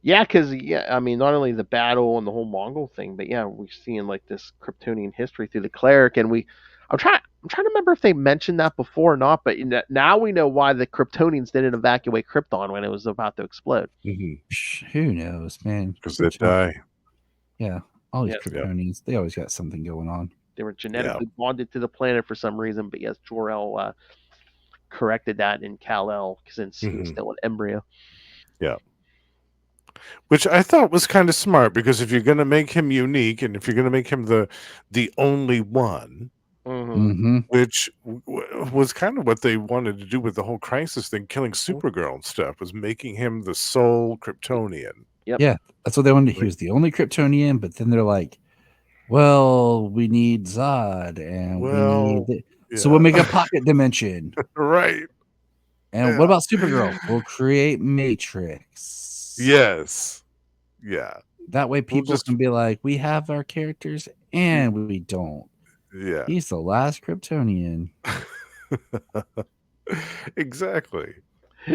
Yeah, because, I mean, not only the battle and the whole Mongol thing, but, we're seeing, like, this Kryptonian history through the cleric, and I'm trying to remember if they mentioned that before or not, but now we know why the Kryptonians didn't evacuate Krypton when it was about to explode. Who knows, man? Because they die. Yeah, all these Yeah. Kryptonians, they always got something going on. They were genetically bonded to the planet for some reason, but yes, Jor-El corrected that in Kal-El since he was still an embryo. Yeah. Which I thought was kind of smart, because if you're going to make him unique, and if you're going to make him the only one, which was kind of what they wanted to do with the whole Crisis thing, killing Supergirl and stuff, was making him the sole Kryptonian. Yep. Yeah, that's what they wanted. He was the only Kryptonian, but then they're like, well, we need Zod, and we need so we'll make a pocket dimension. Right. And what about Supergirl? We'll create Matrix. Yes. Yeah. That way people can be like, we have our characters and we don't. Yeah. He's the last Kryptonian. Exactly.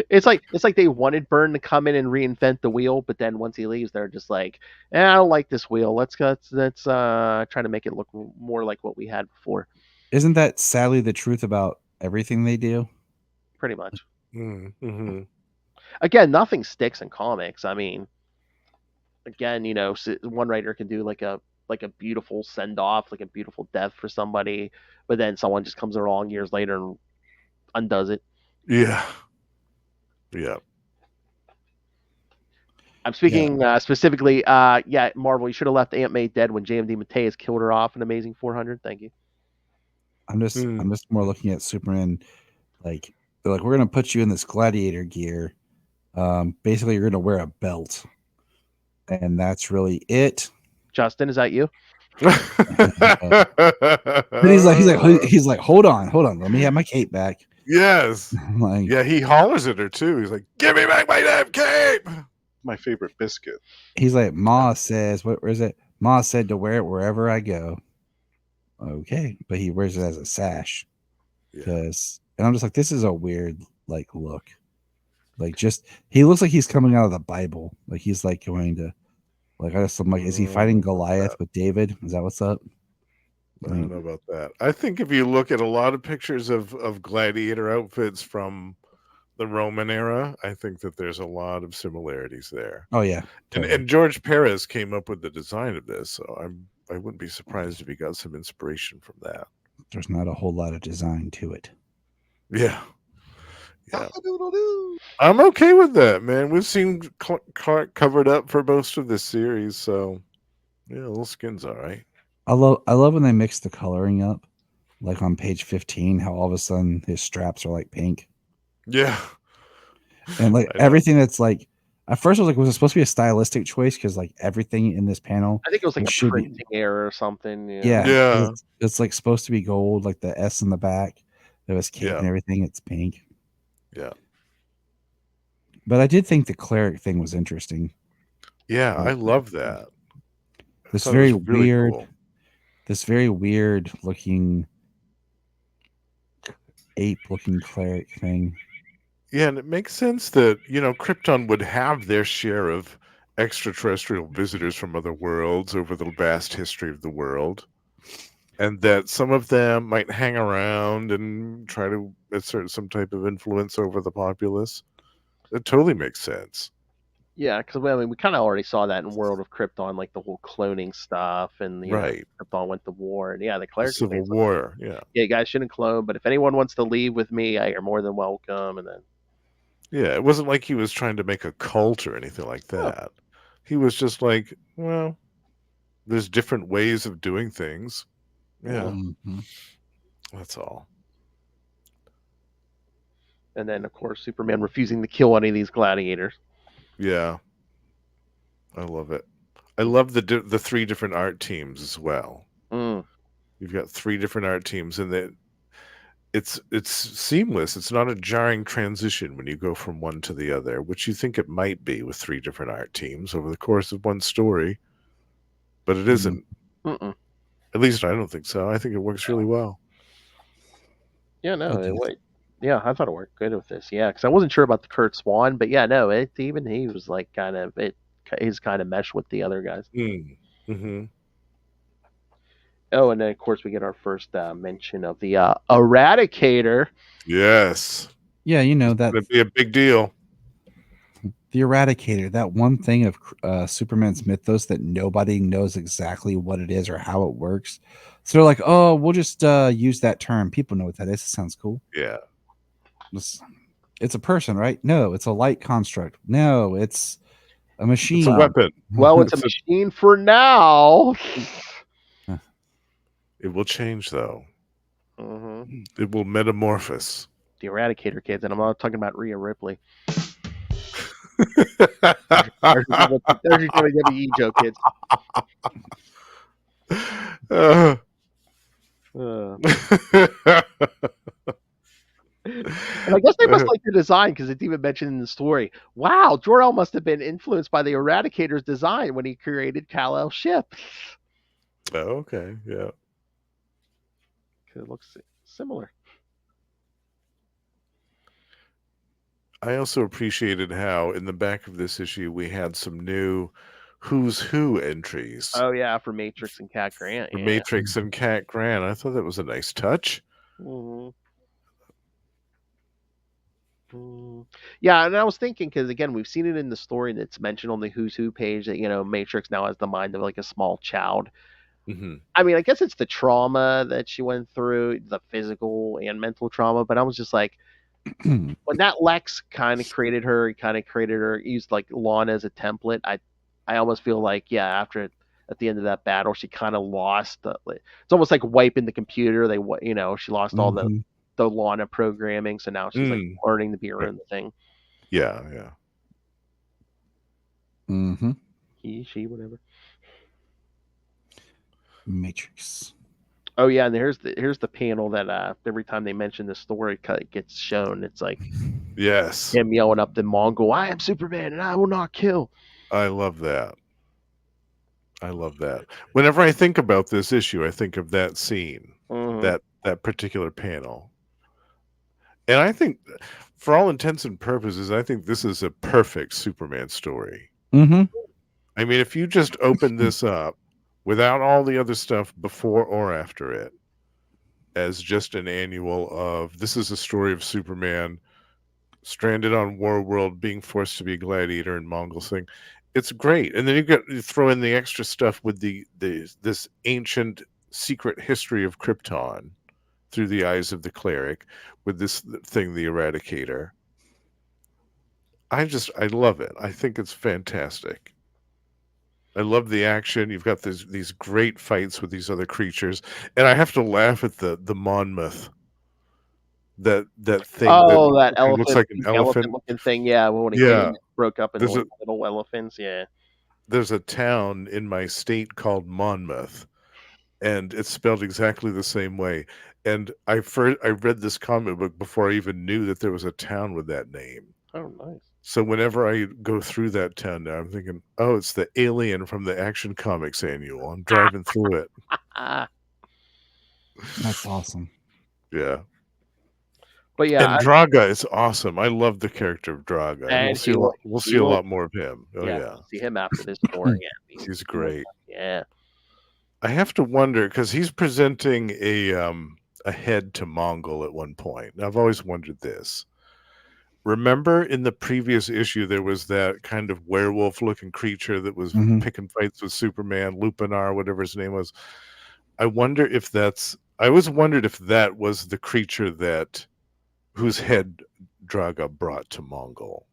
It's like they wanted Byrne to come in and reinvent the wheel, but then once he leaves, they're just like, I don't like this wheel. Let's try to make it look more like what we had before. Isn't that sadly the truth about everything they do? Pretty much. Mm-hmm. Again, nothing sticks in comics. I mean, again, one writer can do like a beautiful send off, like a beautiful death for somebody, but then someone just comes along years later and undoes it. Yeah. Yeah. I'm speaking specifically. Marvel, you should have left Aunt May dead when JMD Mateus killed her off in Amazing 400. Thank you. I'm just more looking at Superman. Like they're like, we're gonna put you in this gladiator gear. Basically, you're gonna wear a belt, and that's really it. Justin, is that you? But he's like, hold on, let me have my cape back. Yes. Like, yeah, he hollers at her too. He's like, give me back my damn cape. My favorite biscuit. He's like, Ma says, where is it? Ma said to wear it wherever I go. Okay, but he wears it as a sash. And I'm just like, this is a weird like look. Like, just he looks like he's coming out of the Bible. Like he's like going to, like, I'm like, is he fighting Goliath with David? Is that what's up? I don't know about that. I think if you look at a lot of pictures of gladiator outfits from the Roman era, I think that there's a lot of similarities there. Oh yeah, totally. And George Perez came up with the design of this, so I wouldn't be surprised if he got some inspiration from that. There's not a whole lot of design to it. Yeah. I'm okay with that, man. We've seen Clark covered up for most of this series, so yeah, little skin's all right. I love when they mix the coloring up, like on page 15, how all of a sudden his straps are like pink. Yeah. And like everything that's like, at first I was like, was it supposed to be a stylistic choice? Because like everything in this panel, I think it was like a printing error or something. Yeah. It's like supposed to be gold, like the S in the back, there was cape and everything. It's pink. Yeah. But I did think the cleric thing was interesting. Yeah, I love that. This very weird, cool. This very weird looking ape-looking cleric thing. Yeah, and it makes sense that, Krypton would have their share of extraterrestrial visitors from other worlds over the vast history of the world. And that some of them might hang around and try to assert some type of influence over the populace. It totally makes sense. Yeah, because we kind of already saw that in World of Krypton, like the whole cloning stuff, and Krypton went to war, and the clerics Civil War. Yeah, you guys shouldn't clone, but if anyone wants to leave with me, you're more than welcome. And then, it wasn't like he was trying to make a cult or anything like that. Oh. He was just like, well, there's different ways of doing things. Yeah, that's all. And then, of course, Superman refusing to kill any of these gladiators. Yeah, I love it. I love the 3 different art teams as well. You've got 3 different art teams, and it's seamless. It's not a jarring transition when you go from one to the other, which you think it might be with 3 different art teams over the course of one story, but it isn't. At least I don't think so. I think it works really well. Yeah, no, yeah, I thought it worked good with this. Yeah, because I wasn't sure about the Kurt Swan, but yeah, no, even he was like he's kind of meshed with the other guys. Mm-hmm. Oh, and then of course we get our first mention of the Eradicator. Yes. Yeah, you know that It'd be a big deal. the Eradicator, that one thing of Superman's mythos that nobody knows exactly what it is or how it works. So they're like, oh, we'll just use that term. People know what that is. It sounds cool. Yeah. It's a person, right? No, it's a light construct. No, it's a machine. It's a weapon. Well, it's a machine for now. It will change, though. Mm-hmm. It will metamorphose. The Eradicator kids, and I'm not talking about Rhea Ripley. There's your WWE joke, kids. And I guess they must like the design because it's even mentioned in the story. Wow, Jor-El must have been influenced by the Eradicator's design when he created Kal-El's ship. Oh, okay, yeah. It looks similar. I also appreciated how in the back of this issue we had some new Who's Who entries. Oh yeah, for Matrix and Cat Grant. For Matrix and Cat Grant. I thought that was a nice touch. Mm-hmm. Yeah, and I was thinking because again we've seen it in the story and it's mentioned on the Who's Who page that Matrix now has the mind of like a small child. Mm-hmm. I mean, I guess it's the trauma that she went through, the physical and mental trauma. But I was just like, when that Lex kind of created her, used like Lana as a template. I almost feel like at the end of that battle, she kind of lost. It's almost like wiping the computer. She lost all the Lana programming, so now she's like learning to be her own thing. Yeah. Mm-hmm. He, she, whatever. Matrix. Oh yeah, and here's the panel that every time they mention the story it gets shown. It's like him yelling up the Mongul, "I am Superman and I will not kill." I love that. Whenever I think about this issue, I think of that scene, that particular panel. And I think, for all intents and purposes, I think this is a perfect Superman story. Mm-hmm. I mean, if you just open this up without all the other stuff before or after it, as just an annual of this is a story of Superman stranded on Warworld, being forced to be a gladiator and Mongol thing, it's great. And then you throw in the extra stuff with this ancient secret history of Krypton through the eyes of the cleric with this thing, the Eradicator. I love it. I think it's fantastic. I love the action. You've got these great fights with these other creatures, and I have to laugh at the Monmouth. That thing. Oh, that elephant looks like an elephant looking thing. Yeah, when it broke up into little elephants. Yeah. There's a town in my state called Monmouth, and it's spelled exactly the same way. And I read this comic book before I even knew that there was a town with that name. Oh, nice. So whenever I go through that town now, I'm thinking, oh, it's the alien from the Action Comics annual. I'm driving through it. That's awesome. Yeah. But yeah, and Draga is awesome. I love the character of Draga. And we'll see a lot more of him. Oh yeah. We'll see him after this story. He's great. Yeah. I have to wonder because he's presenting a head to Mongul at one point. Now, I've always wondered this. Remember in the previous issue there was that kind of werewolf-looking creature that was picking fights with Superman, Lupinar, whatever his name was. I wonder if I always wondered if that was the creature whose head Draga brought to Mongul.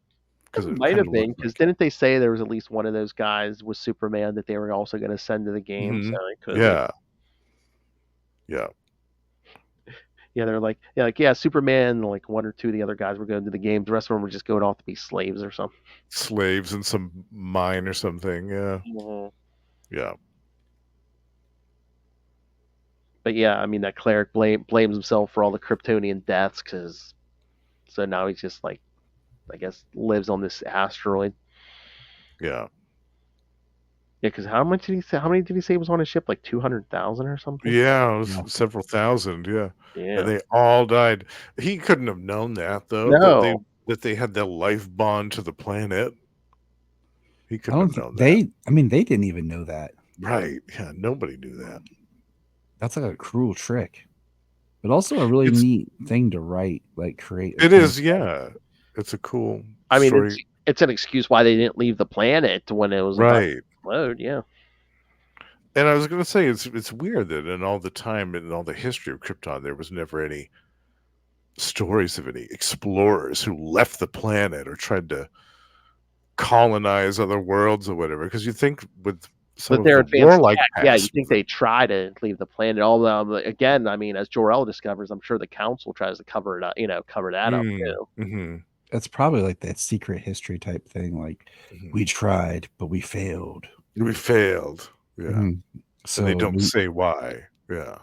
Because it might have been, because didn't they say there was at least one of those guys with Superman that they were also going to send to the game? So it could have Yeah. Yeah, they're like, Superman, like one or two of the other guys were going to the games. The rest of them were just going off to be slaves or something. Slaves in some mine or something, yeah. Yeah. But yeah, I mean, that cleric blames himself for all the Kryptonian deaths, so now he's just like, I guess, lives on this asteroid. Yeah. Yeah, because how many did he say was on his ship? Like 200,000 or something? Yeah, it was several thousand, yeah. And they all died. He couldn't have known that, though, that they had their life bond to the planet. He couldn't have known that. They didn't even know that. Right, yeah, nobody knew that. That's like a cruel trick, but also a really It's neat thing to write, like create. it is, yeah. It's a cool I mean, story, it's an excuse why they didn't leave the planet when it was about to right? explode. Yeah. And I was going to say it's weird that in all the time and all the history of Krypton, there was never any stories of any explorers who left the planet or tried to colonize other worlds or whatever. Because you think with some With of their the advanced warlike tech, yeah, you past, think they try to leave the planet. Although, again, I mean, as Jor-El discovers, I'm sure the Council tries to cover it up, cover that up too. mm-hmm, That's probably like that secret history type thing. Like mm-hmm. we tried, but we failed. We failed, yeah. Mhm. So they don't say why, yeah.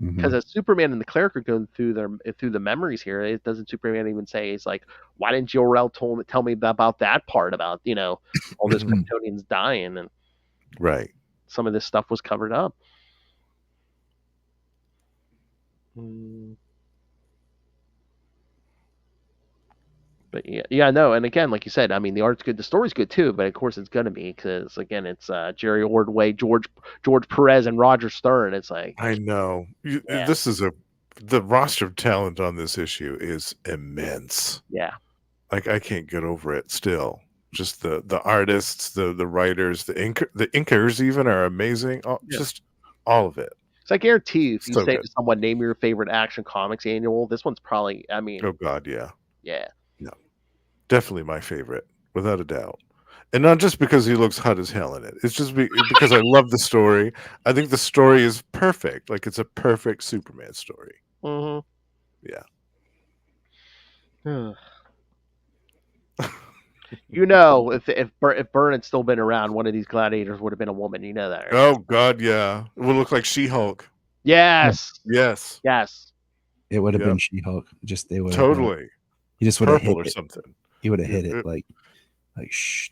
Because as Superman and the Cleric are going through the memories here, it doesn't Superman even say, it's like, why didn't Jor-El tell me about that part about all those Kryptonians dying, and right. some of this stuff was covered up. But yeah, no, and again, like you said, I mean, the art's good, the story's good too, but of course it's gonna be, because again, it's Jerry Ordway, George Perez, and Roger Stern. It's like, I know yeah, this is the roster of talent on this issue is immense. yeah. Like I can't get over it still. Just the artists, the writers, the inkers even are amazing. Just all of it. So I guarantee you, if you So say good. to someone, name your favorite Action Comics annual, this one's probably, I mean, Oh God, yeah. yeah. No. Definitely my favorite, without a doubt. And not just because he looks hot as hell in it. It's just because I love the story. I think the story is perfect. Like it's a perfect Superman story. Mm-hmm. Yeah. If Byrne had still been around, one of these gladiators would have been a woman. You know that, right? Oh God, yeah. It would look like She-Hulk. Yes. Yes. Yes. It would have been She-Hulk. Just they would totally. He just would have hit or it. something. He would have hit it like shh.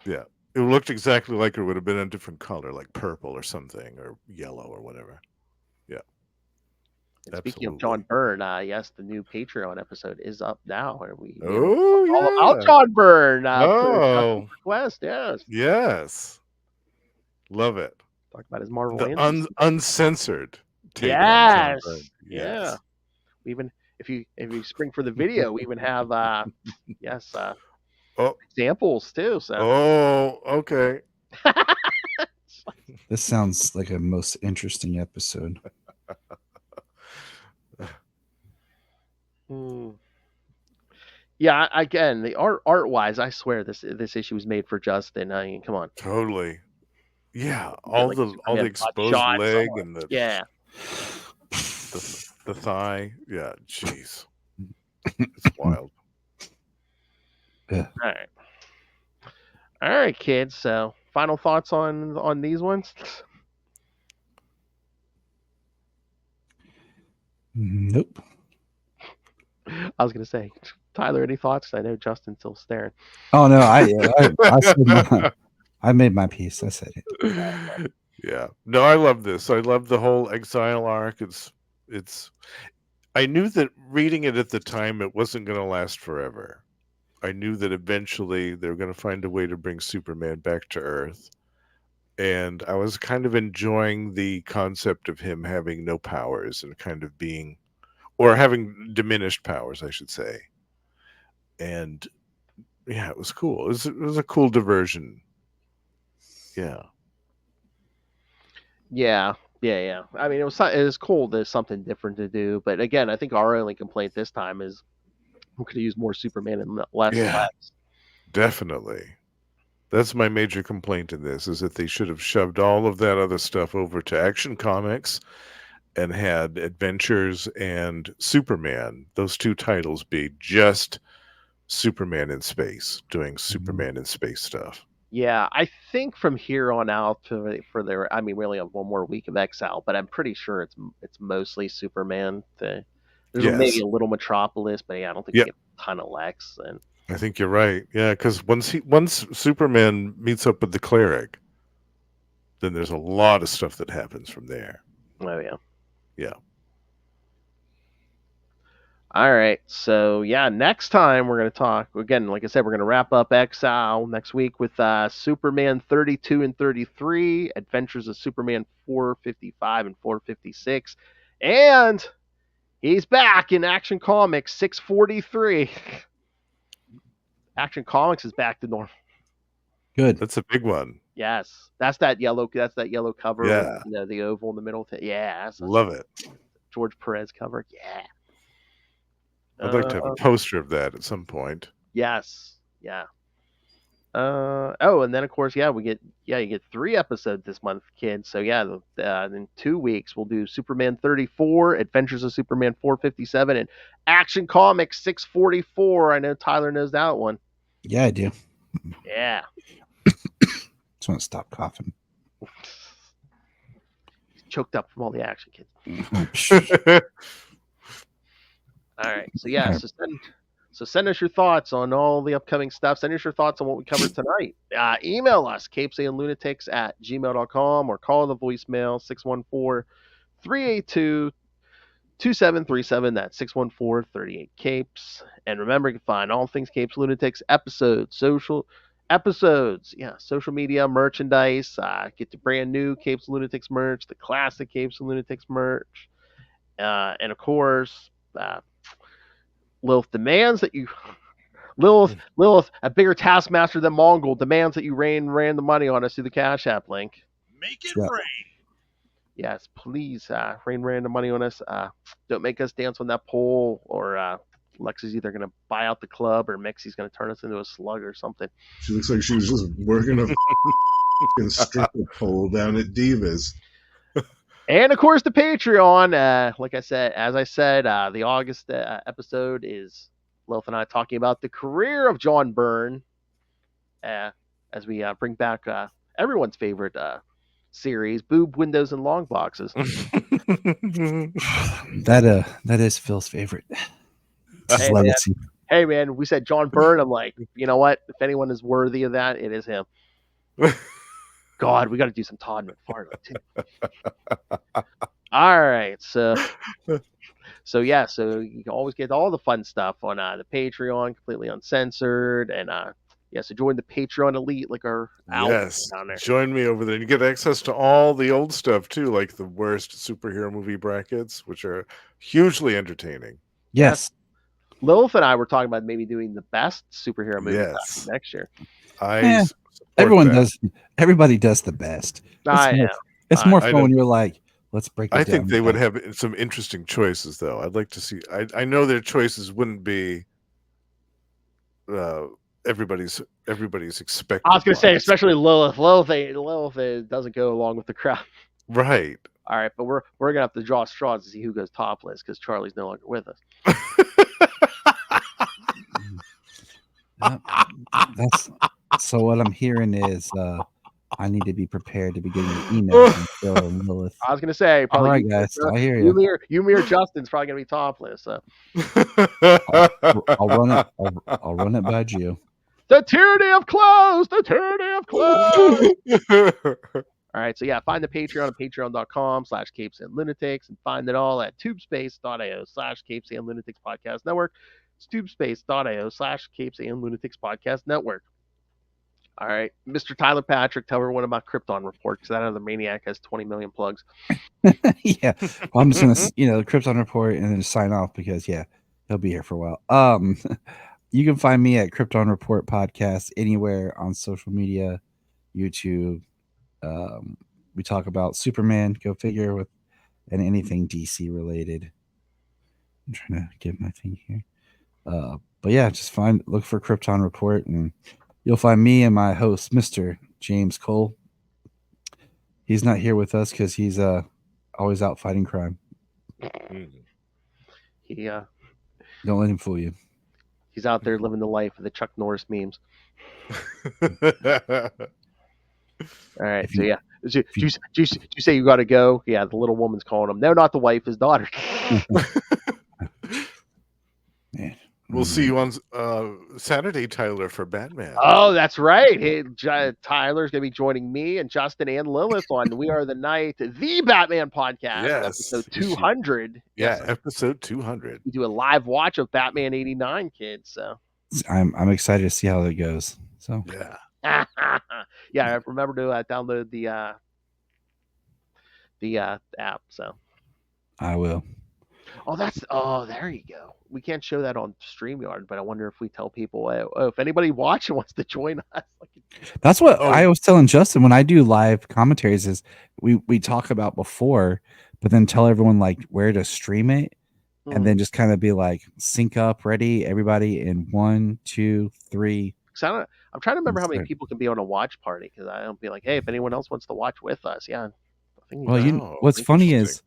Yeah. It looked exactly like it would have been a different color, like purple or something, or yellow or whatever. Yeah. Speaking of John Byrne, yes, the new Patreon episode is up now. All about John Byrne. Request, yes. Yes. Love it. Talk about his Marvel uncensored take yes. on John Byrne. Yes. Yeah. We even if you spring for the video, we even have examples too. So okay. This sounds like a most interesting episode. Yeah, again, the art wise, I swear this issue was made for Justin. I mean, come on. Totally. Yeah, all the exposed leg and the the thigh. Yeah, jeez. It's wild. Yeah. All right, kids. So, final thoughts on these ones? Nope. I was gonna say, Tyler, any thoughts? I know Justin's still staring. Oh no, I made my piece. I said it. Yeah. No, I love this. I love the whole Exile arc. It's I knew that reading it at the time, it wasn't going to last forever. I knew that eventually they were going to find a way to bring Superman back to Earth. And I was kind of enjoying the concept of him having no powers and kind of being, or having diminished powers, I should say. And yeah, it was cool. It was a cool diversion. Yeah. Yeah. I mean, it was cool. There's something different to do, but again, I think our only complaint this time is we could have used more Superman and less Lex. Definitely. That's my major complaint in this, is that they should have shoved all of that other stuff over to Action Comics and had Adventures and Superman, those two titles, be just Superman in space, doing Superman in space stuff. Yeah, I think from here on out for their, I mean, we only have one more week of Exile, but I'm pretty sure it's mostly Superman. There's maybe a little Metropolis, but yeah, I don't think we get a ton of Lex. And I think you're right. Yeah, because once Superman meets up with the Cleric, then there's a lot of stuff that happens from there. Oh yeah. Yeah. All right. So yeah, next time we're gonna talk again. Like I said, we're gonna wrap up Exile next week with Superman 32 and 33, Adventures of Superman 455 and 456, and he's back in Action Comics 643. Action Comics is back to normal. Good. That's a big one. Yes, that's that yellow. That's that yellow cover Yeah. with the oval in the middle. Yeah, that's Love it. George Perez cover. Yeah. I'd like to have a poster of that at some point. Yes. Yeah. And then of course, you get 3 episodes this month, kids. So yeah, in 2 weeks we'll do Superman 34, Adventures of Superman 457, and Action Comics 644. I know Tyler knows that one. Yeah, I do. Yeah. Just want to stop coughing. He's choked up from all the action, kids. All right. So yeah, so send us your thoughts on all the upcoming stuff. Send us your thoughts on what we covered tonight. Email us, CapesandLunatics@gmail.com, or call the voicemail 614-382-2737. That's 614-38-CAPES. And remember, you can find all things Capes Lunatics social media, merchandise. Get the brand new Capes Lunatics merch, the classic Capes Lunatics merch. And of course, Lilith demands that you Lilith, a bigger taskmaster than Mongul, demands that you rain the money on us through the Cash App link. Make it rain. Yes, please rain the money on us. Don't make us dance on that pole, or Lex is either going to buy out the club or Mixie's going to turn us into a slug or something. She looks like she was just working a stripper pole down at Divas. And of course, the Patreon. Like I said, the August episode is Lilith and I talking about the career of John Byrne, as we bring back everyone's favorite series, Boob, Windows, and Long Boxes. That is Phil's favorite. Hey man, we said John Byrne. I'm like, you know what? If anyone is worthy of that, it is him. God, we got to do some Todd McFarlane too. All right, so you can always get all the fun stuff on the Patreon, completely uncensored, and so join the Patreon elite, like our yes, down there. Join me over there. You get access to all the old stuff too, like the worst superhero movie brackets, which are hugely entertaining. Yes. Lilith and I were talking about maybe doing the best superhero movie next year. Everybody does the best. It's more fun when you're like, let's break it down. I think they would have some interesting choices, though. I'd like to see. I know their choices wouldn't be everybody's expected. I was going to say, especially Lilith. Lilith doesn't go along with the crowd. Right. All right, but we're gonna have to draw straws to see who goes topless because Charlie's no longer with us. So what I'm hearing is I need to be prepared to be getting emails from Phil and Lilith. I was gonna say, probably. All right, guys, I hear you. You, me, or Justin's probably gonna be topless. So. I'll run it. I'll run it by you. The tyranny of clothes. The tyranny of clothes. All right, so find the Patreon at patreon.com/CapesandLunatics, and find it all at tubespace.io/CapesandLunatics Podcast Network. It's tubespace.io/CapesandLunatics Podcast Network. All right, Mr. Tyler Patrick, tell everyone about Krypton Report, because that other maniac has 20 million plugs. Yeah, well, I'm just gonna, the Krypton Report, and then sign off because he'll be here for a while. You can find me at Krypton Report Podcast anywhere on social media, YouTube. We talk about Superman, go figure, and anything DC related. I'm trying to get my thing here. But yeah, just look for Krypton Report, and you'll find me and my host, Mr. James Cole. He's not here with us because he's always out fighting crime. Don't let him fool you. He's out there living the life of the Chuck Norris memes. All right, Did you say you got to go? Yeah, the little woman's calling him. No, not the wife, his daughter. Man, We'll see you on Saturday, Tyler, for Batman. Oh, that's right. Hey, Tyler's going to be joining me and Justin and Lilith on We Are the Night, the Batman podcast, Yes. episode 200. Yeah, Yes. episode 200. We do a live watch of Batman 89, kids. So I'm excited to see how it goes. So yeah, yeah. Remember to download the app. So I will. There you go. We can't show that on StreamYard, but I wonder if we tell people, if anybody watching wants to join us. That's what I was telling Justin when I do live commentaries is we talk about before, but then tell everyone like where to stream it, and then just kind of be like sync up, ready, everybody in 1, 2, 3. I'm trying to remember how many people can be on a watch party because I don't be like, hey, if anyone else wants to watch with us, yeah. Well, what's funny is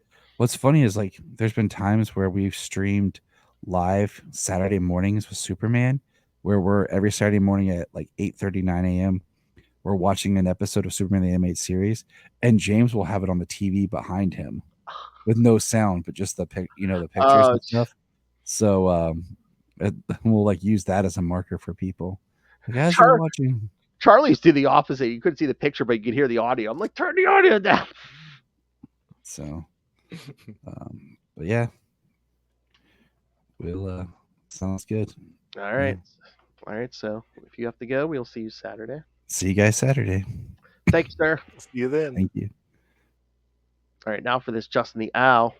like there's been times where we've streamed live Saturday mornings with Superman, where we're every Saturday morning at like 8:30, 9 a.m. We're watching an episode of Superman the Animated Series, and James will have it on the TV behind him with no sound, but just the pictures and stuff. So we'll like use that as a marker for people. Like, as you're watching, Charlie's do the opposite. You couldn't see the picture, but you could hear the audio. I'm like, turn the audio down. So, but yeah, we'll sounds good. All right. So if you have to go, we'll see you Saturday. See you guys Saturday. Thank you, sir. See you then. Thank you. All right, now for this Justin the Owl.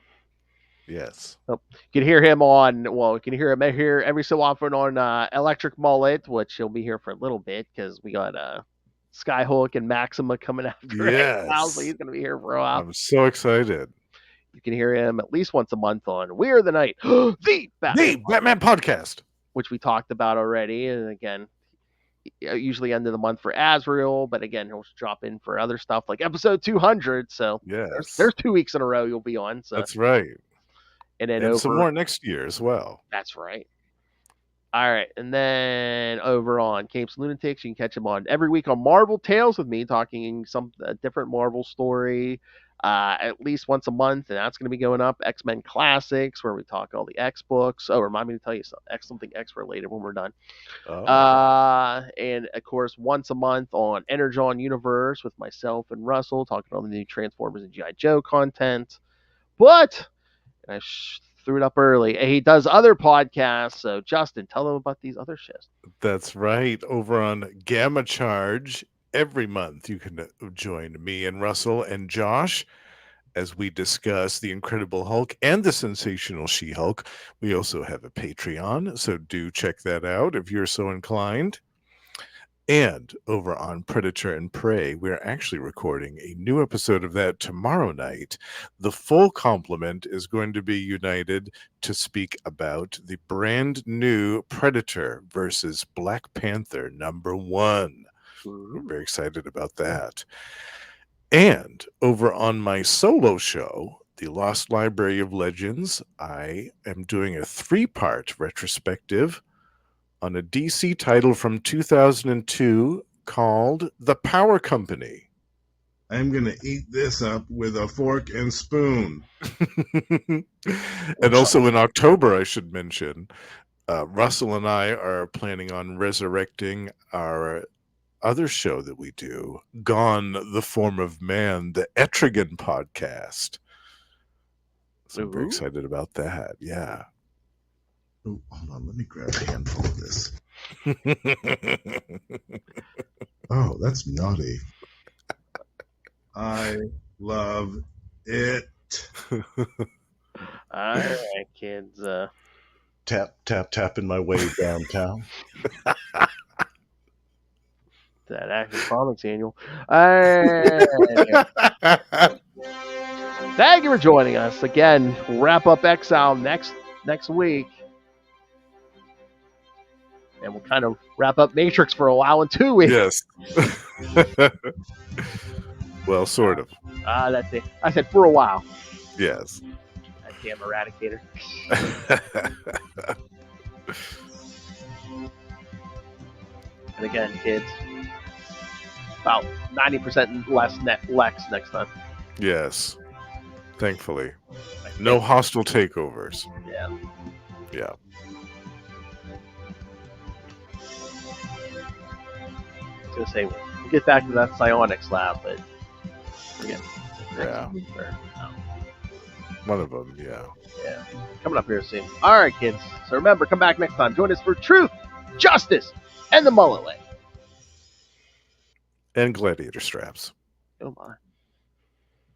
Yes. So you can hear him you can hear him here every so often on Electric Mullet, which he'll be here for a little bit because we got Skyhook and Maxima coming after Exile, so he's going to be here for a while. I'm so excited. You can hear him at least once a month on We Are the Night, the Batman podcast, which we talked about already. And again, usually end of the month for Azrael, but again, he'll drop in for other stuff like episode 200. So yes, there's 2 weeks in a row you'll be on. So that's right. And then some more next year as well. That's right. All right. And then over on CapesandLunatics, you can catch him on every week on Marvel Tales with me, talking some different Marvel story at least once a month. And that's going to be going up. X-Men Classics, where we talk all the X books. Oh, remind me to tell you something X related when we're done. And of course, once a month on Energon Universe with myself and Russell, talking all the new Transformers and G.I. Joe content. But I threw it up early. He does other podcasts. So, Justin, tell them about these other shows. That's right. Over on Gamma Charge, every month you can join me and Russell and Josh as we discuss the Incredible Hulk and the Sensational She-Hulk. We also have a Patreon, so do check that out if you're so inclined. And over on Predator and Prey, we're actually recording a new episode of that tomorrow night. The full complement is going to be united to speak about the brand new Predator versus Black Panther #1. We're very excited about that. And over on my solo show, The Lost Library of Legends, I am doing a 3-part retrospective on a DC title from 2002 called The Power Company. I'm going to eat this up with a fork and spoon. And also in October, I should mention, Russell and I are planning on resurrecting our other show that we do, Gone the Form of Man, the Etrigan podcast. So I'm very excited about that. Yeah. Oh, hold on, let me grab a handful of this. Oh, that's naughty. I love it. All right, kids. Tap, tap, tapping my way downtown. That Action Comics annual. All right. Thank you for joining us. Again, we'll wrap up Exile next week. And we'll kind of wrap up Matrix for a while in 2 weeks. Yes. Well, sort of. That's it. I said for a while. Yes. That damn Eradicator. And again, kids, about 90% less Lex next time. Yes. Thankfully. No hostile takeovers. Yeah. Yeah. was gonna say we'll get back to that psionics lab, but forget. Yeah. One of them, yeah. Yeah. Coming up here soon. All right, kids. So remember, come back next time. Join us for truth, justice, and the mullet way. And gladiator straps. Oh my.